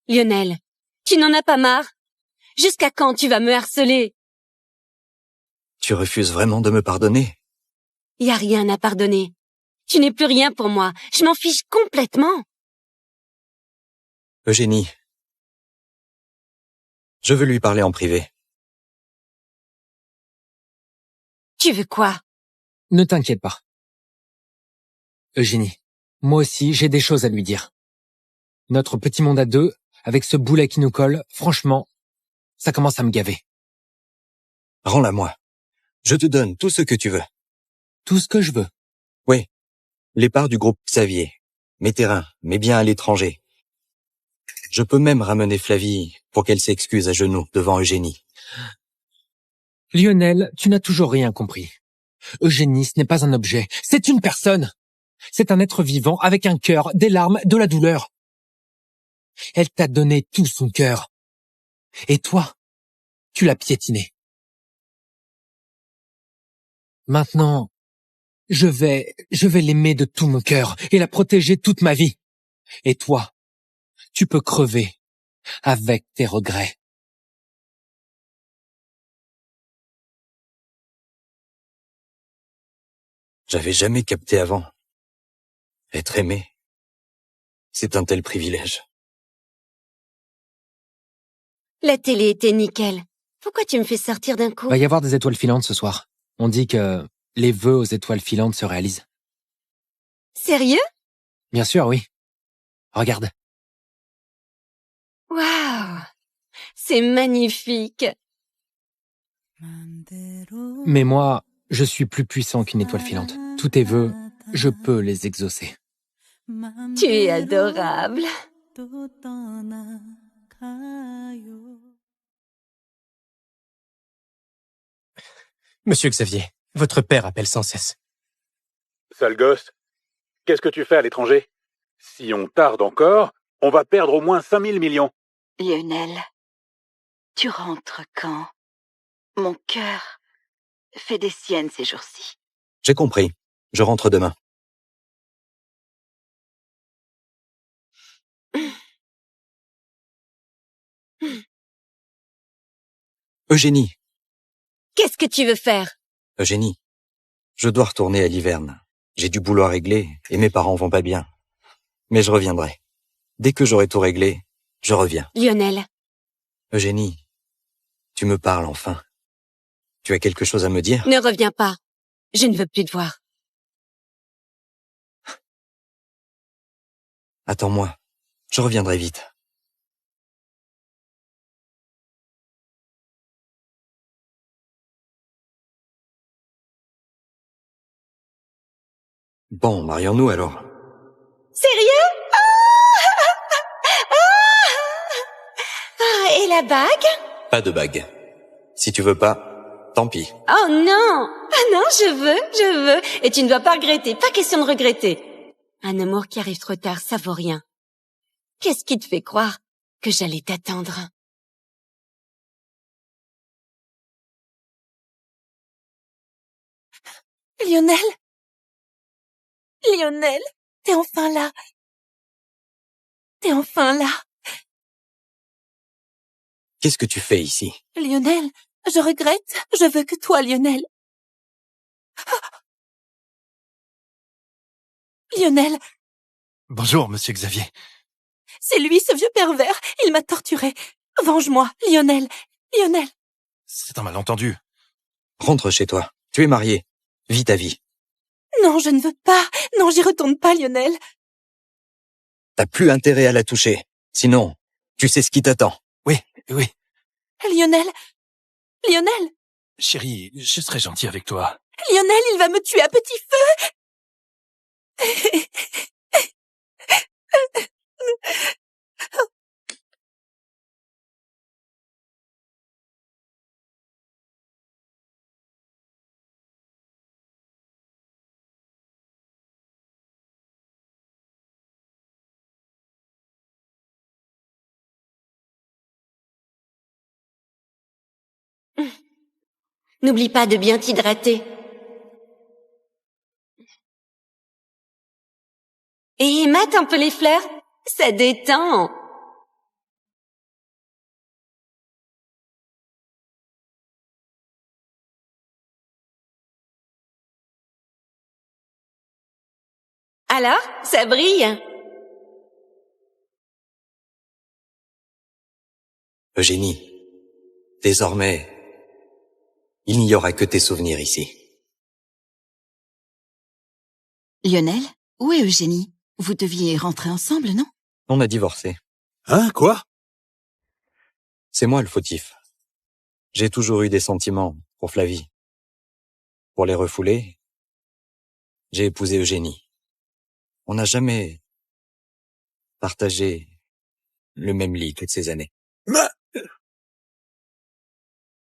[SPEAKER 1] Lionel, tu n'en as pas marre? Jusqu'à quand tu vas me harceler?
[SPEAKER 3] Tu refuses vraiment de me pardonner?
[SPEAKER 1] Y a rien à pardonner. Tu n'es plus rien pour moi. Je m'en fiche complètement.
[SPEAKER 3] Eugénie. Je veux lui parler en privé.
[SPEAKER 1] Tu veux quoi?
[SPEAKER 13] Ne t'inquiète pas. Eugénie, moi aussi, j'ai des choses à lui dire. Notre petit monde à deux, avec ce boulet qui nous colle, franchement, ça commence à me gaver.
[SPEAKER 3] Rends-la moi. Je te donne tout ce que tu veux.
[SPEAKER 13] Tout ce que je veux?
[SPEAKER 3] Oui. Les parts du groupe Xavier. Mes terrains, mes biens à l'étranger. Je peux même ramener Flavie pour qu'elle s'excuse à genoux devant Eugénie.
[SPEAKER 13] Lionel, tu n'as toujours rien compris. Eugénie, ce n'est pas un objet, c'est une personne. C'est un être vivant avec un cœur, des larmes, de la douleur. Elle t'a donné tout son cœur. Et toi, tu l'as piétiné. Maintenant, je vais l'aimer de tout mon cœur et la protéger toute ma vie. Et toi, tu peux crever avec tes regrets.
[SPEAKER 3] J'avais jamais capté avant. Être aimé, c'est un tel privilège.
[SPEAKER 1] La télé était nickel. Pourquoi tu me fais sortir d'un coup?
[SPEAKER 13] Va y avoir des étoiles filantes ce soir. On dit que les vœux aux étoiles filantes se réalisent.
[SPEAKER 1] Sérieux?
[SPEAKER 13] Bien sûr, oui. Regarde.
[SPEAKER 1] Waouh! C'est magnifique.
[SPEAKER 13] Mais moi, je suis plus puissant qu'une étoile filante. Tous tes vœux, je peux les exaucer.
[SPEAKER 1] Tu es adorable.
[SPEAKER 11] Monsieur Xavier, votre père appelle sans cesse.
[SPEAKER 9] Sale gosse, qu'est-ce que tu fais à l'étranger? Si on tarde encore, on va perdre au moins 5000 millions.
[SPEAKER 5] Lionel, tu rentres quand? Mon cœur fait des siennes ces jours-ci.
[SPEAKER 3] J'ai compris. Je rentre demain. Eugénie.
[SPEAKER 1] Qu'est-ce que tu veux faire?
[SPEAKER 3] Eugénie. Je dois retourner à l'hiverne. J'ai du boulot à régler et mes parents vont pas bien. Mais je reviendrai. Dès que j'aurai tout réglé, je reviens.
[SPEAKER 1] Lionel.
[SPEAKER 3] Eugénie, tu me parles enfin. Tu as quelque chose à me dire?
[SPEAKER 1] Ne reviens pas. Je ne veux plus te voir.
[SPEAKER 3] Attends-moi. Je reviendrai vite. Bon, marions-nous alors.
[SPEAKER 1] Sérieux? Et la bague?
[SPEAKER 3] Pas de bague. Si tu veux pas, tant pis.
[SPEAKER 1] Oh non! Ah non, je veux. Et tu ne dois pas regretter. Pas question de regretter. Un amour qui arrive trop tard, ça vaut rien. Qu'est-ce qui te fait croire que j'allais t'attendre?
[SPEAKER 6] Lionel? Lionel, t'es enfin là. T'es enfin là.
[SPEAKER 3] Qu'est-ce que tu fais ici?
[SPEAKER 6] Lionel, je regrette. Je veux que toi, Lionel. Lionel,
[SPEAKER 7] Bonjour, monsieur Xavier.
[SPEAKER 6] c'est lui, ce vieux pervers. Il m'a torturé. Venge-moi, Lionel. Lionel.
[SPEAKER 7] C'est un malentendu.
[SPEAKER 3] Rentre chez toi. Tu es marié. Vis ta vie.
[SPEAKER 6] Non, je ne veux pas. Non, j'y retourne pas, Lionel.
[SPEAKER 3] T'as plus intérêt à la toucher. Sinon, tu sais ce qui t'attend.
[SPEAKER 7] Oui.
[SPEAKER 6] Lionel. Lionel.
[SPEAKER 7] Chérie, je serai gentil avec toi.
[SPEAKER 6] Lionel, il va me tuer à petit feu.
[SPEAKER 1] N'oublie pas de bien t'hydrater. Et mate un peu les fleurs, ça détend. Alors, ça brille?
[SPEAKER 3] Eugénie, désormais, il n'y aura que tes souvenirs ici.
[SPEAKER 5] Lionel, où est Eugénie? Vous deviez rentrer ensemble, non?
[SPEAKER 3] On a divorcé.
[SPEAKER 9] Hein, quoi?
[SPEAKER 3] C'est moi le fautif. J'ai toujours eu des sentiments pour Flavie. Pour les refouler, j'ai épousé Eugénie. On n'a jamais partagé le même lit toutes ces années.
[SPEAKER 9] Mais...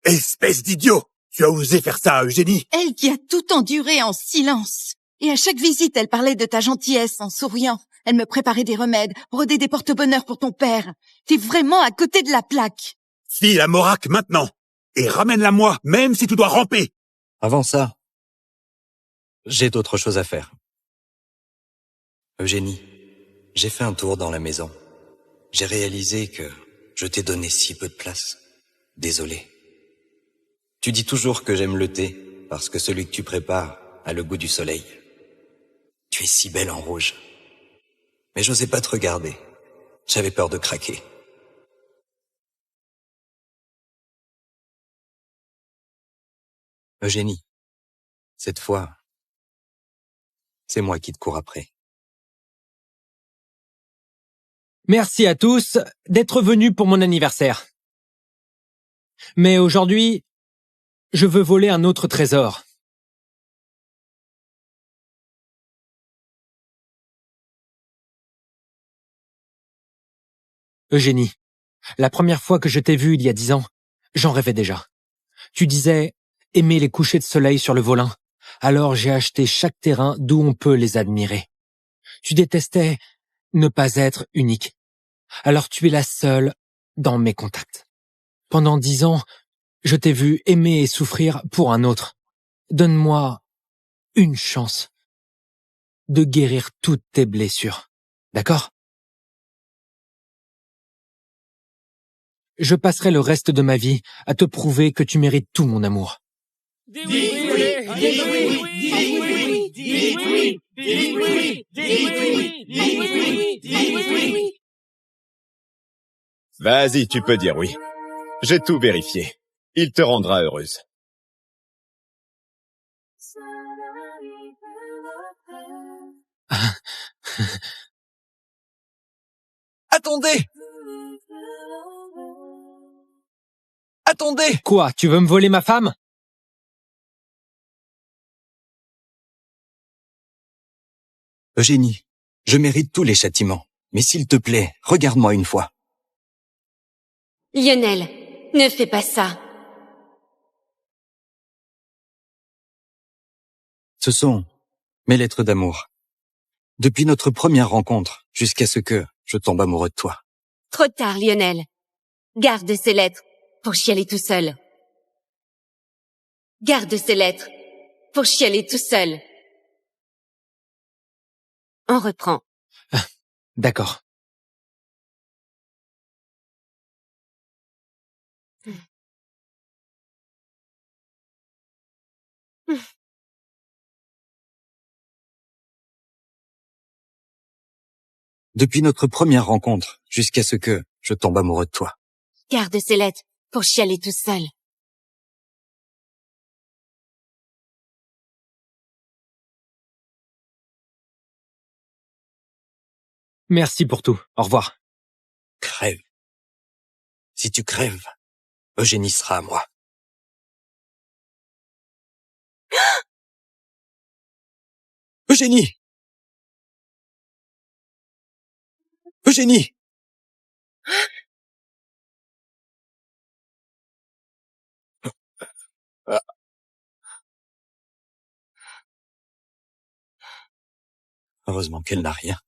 [SPEAKER 9] Espèce d'idiot! Tu as osé faire ça à Eugénie?
[SPEAKER 5] Elle qui a tout enduré en silence. Et à chaque visite, elle parlait de ta gentillesse en souriant. Elle me préparait des remèdes, brodait des porte-bonheur pour ton père. T'es vraiment à côté de la plaque.
[SPEAKER 9] File à Morac maintenant! Et ramène-la moi, même si tu dois ramper!
[SPEAKER 3] Avant ça, j'ai d'autres choses à faire. Eugénie, j'ai fait un tour dans la maison. J'ai réalisé que je t'ai donné si peu de place. Désolé. Tu dis toujours que j'aime le thé, parce que celui que tu prépares a le goût du soleil. Tu es si belle en rouge. Mais j'osais pas te regarder. J'avais peur de craquer. Eugénie, cette fois, c'est moi qui te cours après.
[SPEAKER 13] Merci à tous d'être venus pour mon anniversaire. Mais aujourd'hui, je veux voler un autre trésor. Eugénie, la première fois que je t'ai vue il y a 10 ans, j'en rêvais déjà. Tu disais aimer les couchers de soleil sur le Volin. Alors j'ai acheté chaque terrain d'où on peut les admirer. Tu détestais ne pas être unique. Alors tu es la seule dans mes contacts. Pendant 10 ans, je t'ai vu aimer et souffrir pour un autre. Donne-moi une chance de guérir toutes tes blessures. D'accord? Je passerai le reste de ma vie à te prouver que tu mérites tout mon amour.
[SPEAKER 2] Vas-y, tu peux dire oui. J'ai tout vérifié. Il te rendra heureuse.
[SPEAKER 3] Attendez! Attendez!
[SPEAKER 13] Quoi, tu veux me voler ma femme?
[SPEAKER 3] Eugénie, je mérite tous les châtiments. Mais s'il te plaît, regarde-moi une fois.
[SPEAKER 1] Lionel, ne fais pas ça.
[SPEAKER 3] Ce sont mes lettres d'amour. Depuis notre première rencontre, jusqu'à ce que je tombe amoureux de toi.
[SPEAKER 1] Trop tard, Lionel. Garde ces lettres pour chialer tout seul. Garde ces lettres pour chialer tout seul. On reprend.
[SPEAKER 13] D'accord.
[SPEAKER 3] Depuis notre première rencontre, jusqu'à ce que je tombe amoureux de toi.
[SPEAKER 1] Garde ces lettres pour chialer tout seul.
[SPEAKER 13] Merci pour tout. Au revoir.
[SPEAKER 3] Crève. Si tu crèves, Eugénie sera à moi. Eugénie! Eugénie! Heureusement qu'elle n'a rien.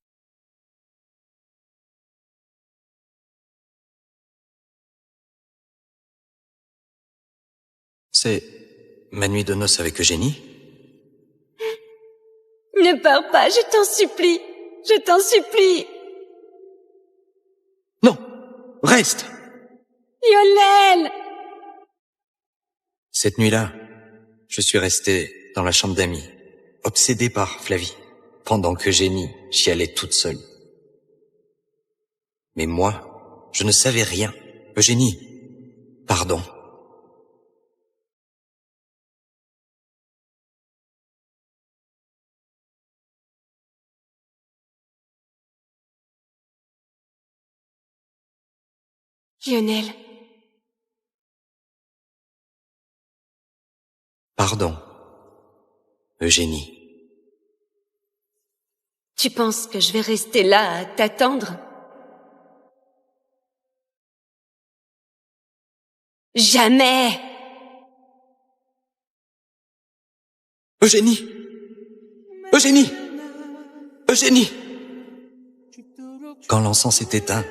[SPEAKER 3] C'est ma nuit de noces avec Eugénie?
[SPEAKER 1] Ne pars pas, je t'en supplie. Je t'en supplie.
[SPEAKER 3] Non, reste!
[SPEAKER 1] Lionel!
[SPEAKER 3] Cette nuit-là, je suis resté dans la chambre d'amis, obsédé par Flavie, pendant qu'Eugénie chialait toute seule. Mais moi, je ne savais rien. Eugénie, pardon.
[SPEAKER 1] Lionel.
[SPEAKER 3] Pardon, Eugénie.
[SPEAKER 1] Tu penses que je vais rester là à t'attendre? Jamais!
[SPEAKER 3] Eugénie! Eugénie! Eugénie! Quand l'encens s'est éteint,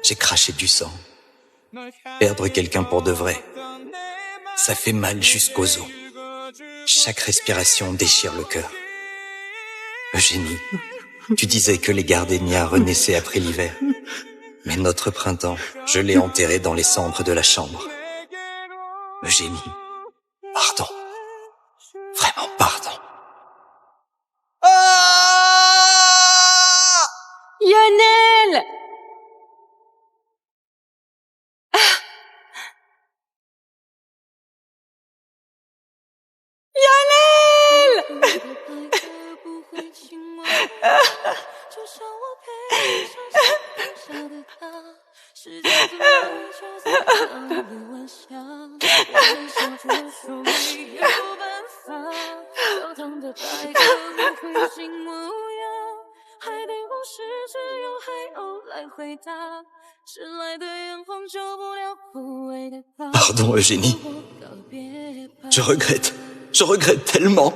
[SPEAKER 3] j'ai craché du sang. Perdre quelqu'un pour de vrai, ça fait mal jusqu'aux os. Chaque respiration déchire le cœur. Eugénie, tu disais que les gardénias renaissaient après l'hiver. Mais notre printemps, je l'ai enterré dans les cendres de la chambre. Eugénie, pardon. Vraiment pardon.
[SPEAKER 1] Lionel!
[SPEAKER 3] Pardon, Eugénie. Je regrette tellement.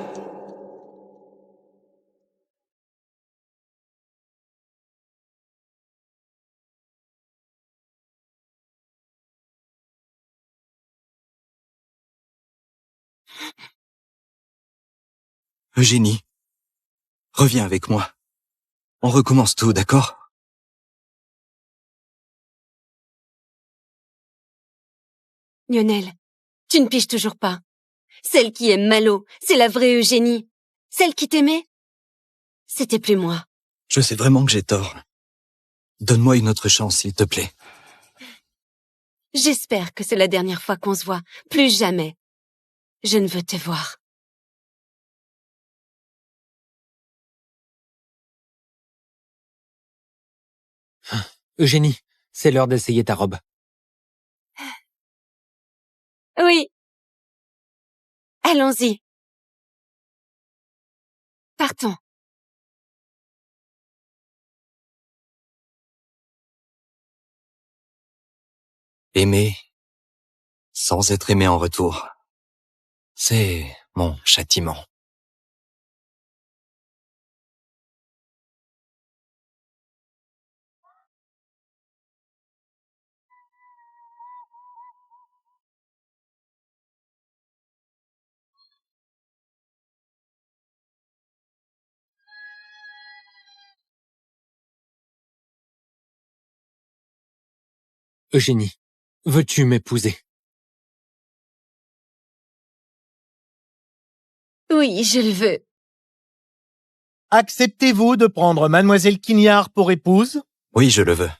[SPEAKER 3] Eugénie, reviens avec moi. On recommence tout, d'accord?
[SPEAKER 1] Lionel, tu ne piges toujours pas. Celle qui aime Malo, c'est la vraie Eugénie. Celle qui t'aimait, c'était plus moi.
[SPEAKER 3] Je sais vraiment que j'ai tort. Donne-moi une autre chance, s'il te plaît.
[SPEAKER 1] J'espère que c'est la dernière fois qu'on se voit. Plus jamais. Je ne veux te voir.
[SPEAKER 13] Eugénie, c'est l'heure d'essayer ta robe.
[SPEAKER 1] Oui. Allons-y. Partons.
[SPEAKER 3] Aimer sans être aimé en retour, c'est mon châtiment.
[SPEAKER 13] Eugénie, veux-tu m'épouser?
[SPEAKER 1] Oui, je le veux.
[SPEAKER 10] Acceptez-vous de prendre Mademoiselle Quignard pour épouse?
[SPEAKER 3] Oui, je le veux.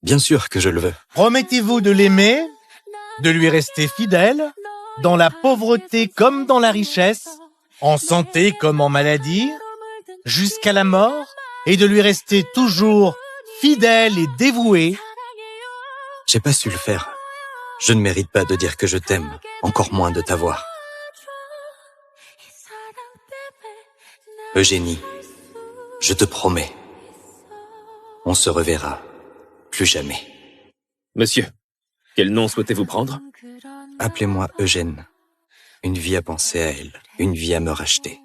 [SPEAKER 3] Bien sûr que je le veux.
[SPEAKER 10] Promettez-vous de l'aimer, de lui rester fidèle, dans la pauvreté comme dans la richesse, en santé comme en maladie, jusqu'à la mort, et de lui rester toujours fidèle et dévoué?
[SPEAKER 3] J'ai pas su le faire. Je ne mérite pas de dire que je t'aime, encore moins de t'avoir. Eugénie, je te promets, on se reverra plus jamais.
[SPEAKER 14] Monsieur, quel nom souhaitez-vous prendre?
[SPEAKER 3] Appelez-moi Eugène. Une vie à penser à elle, une vie à me racheter.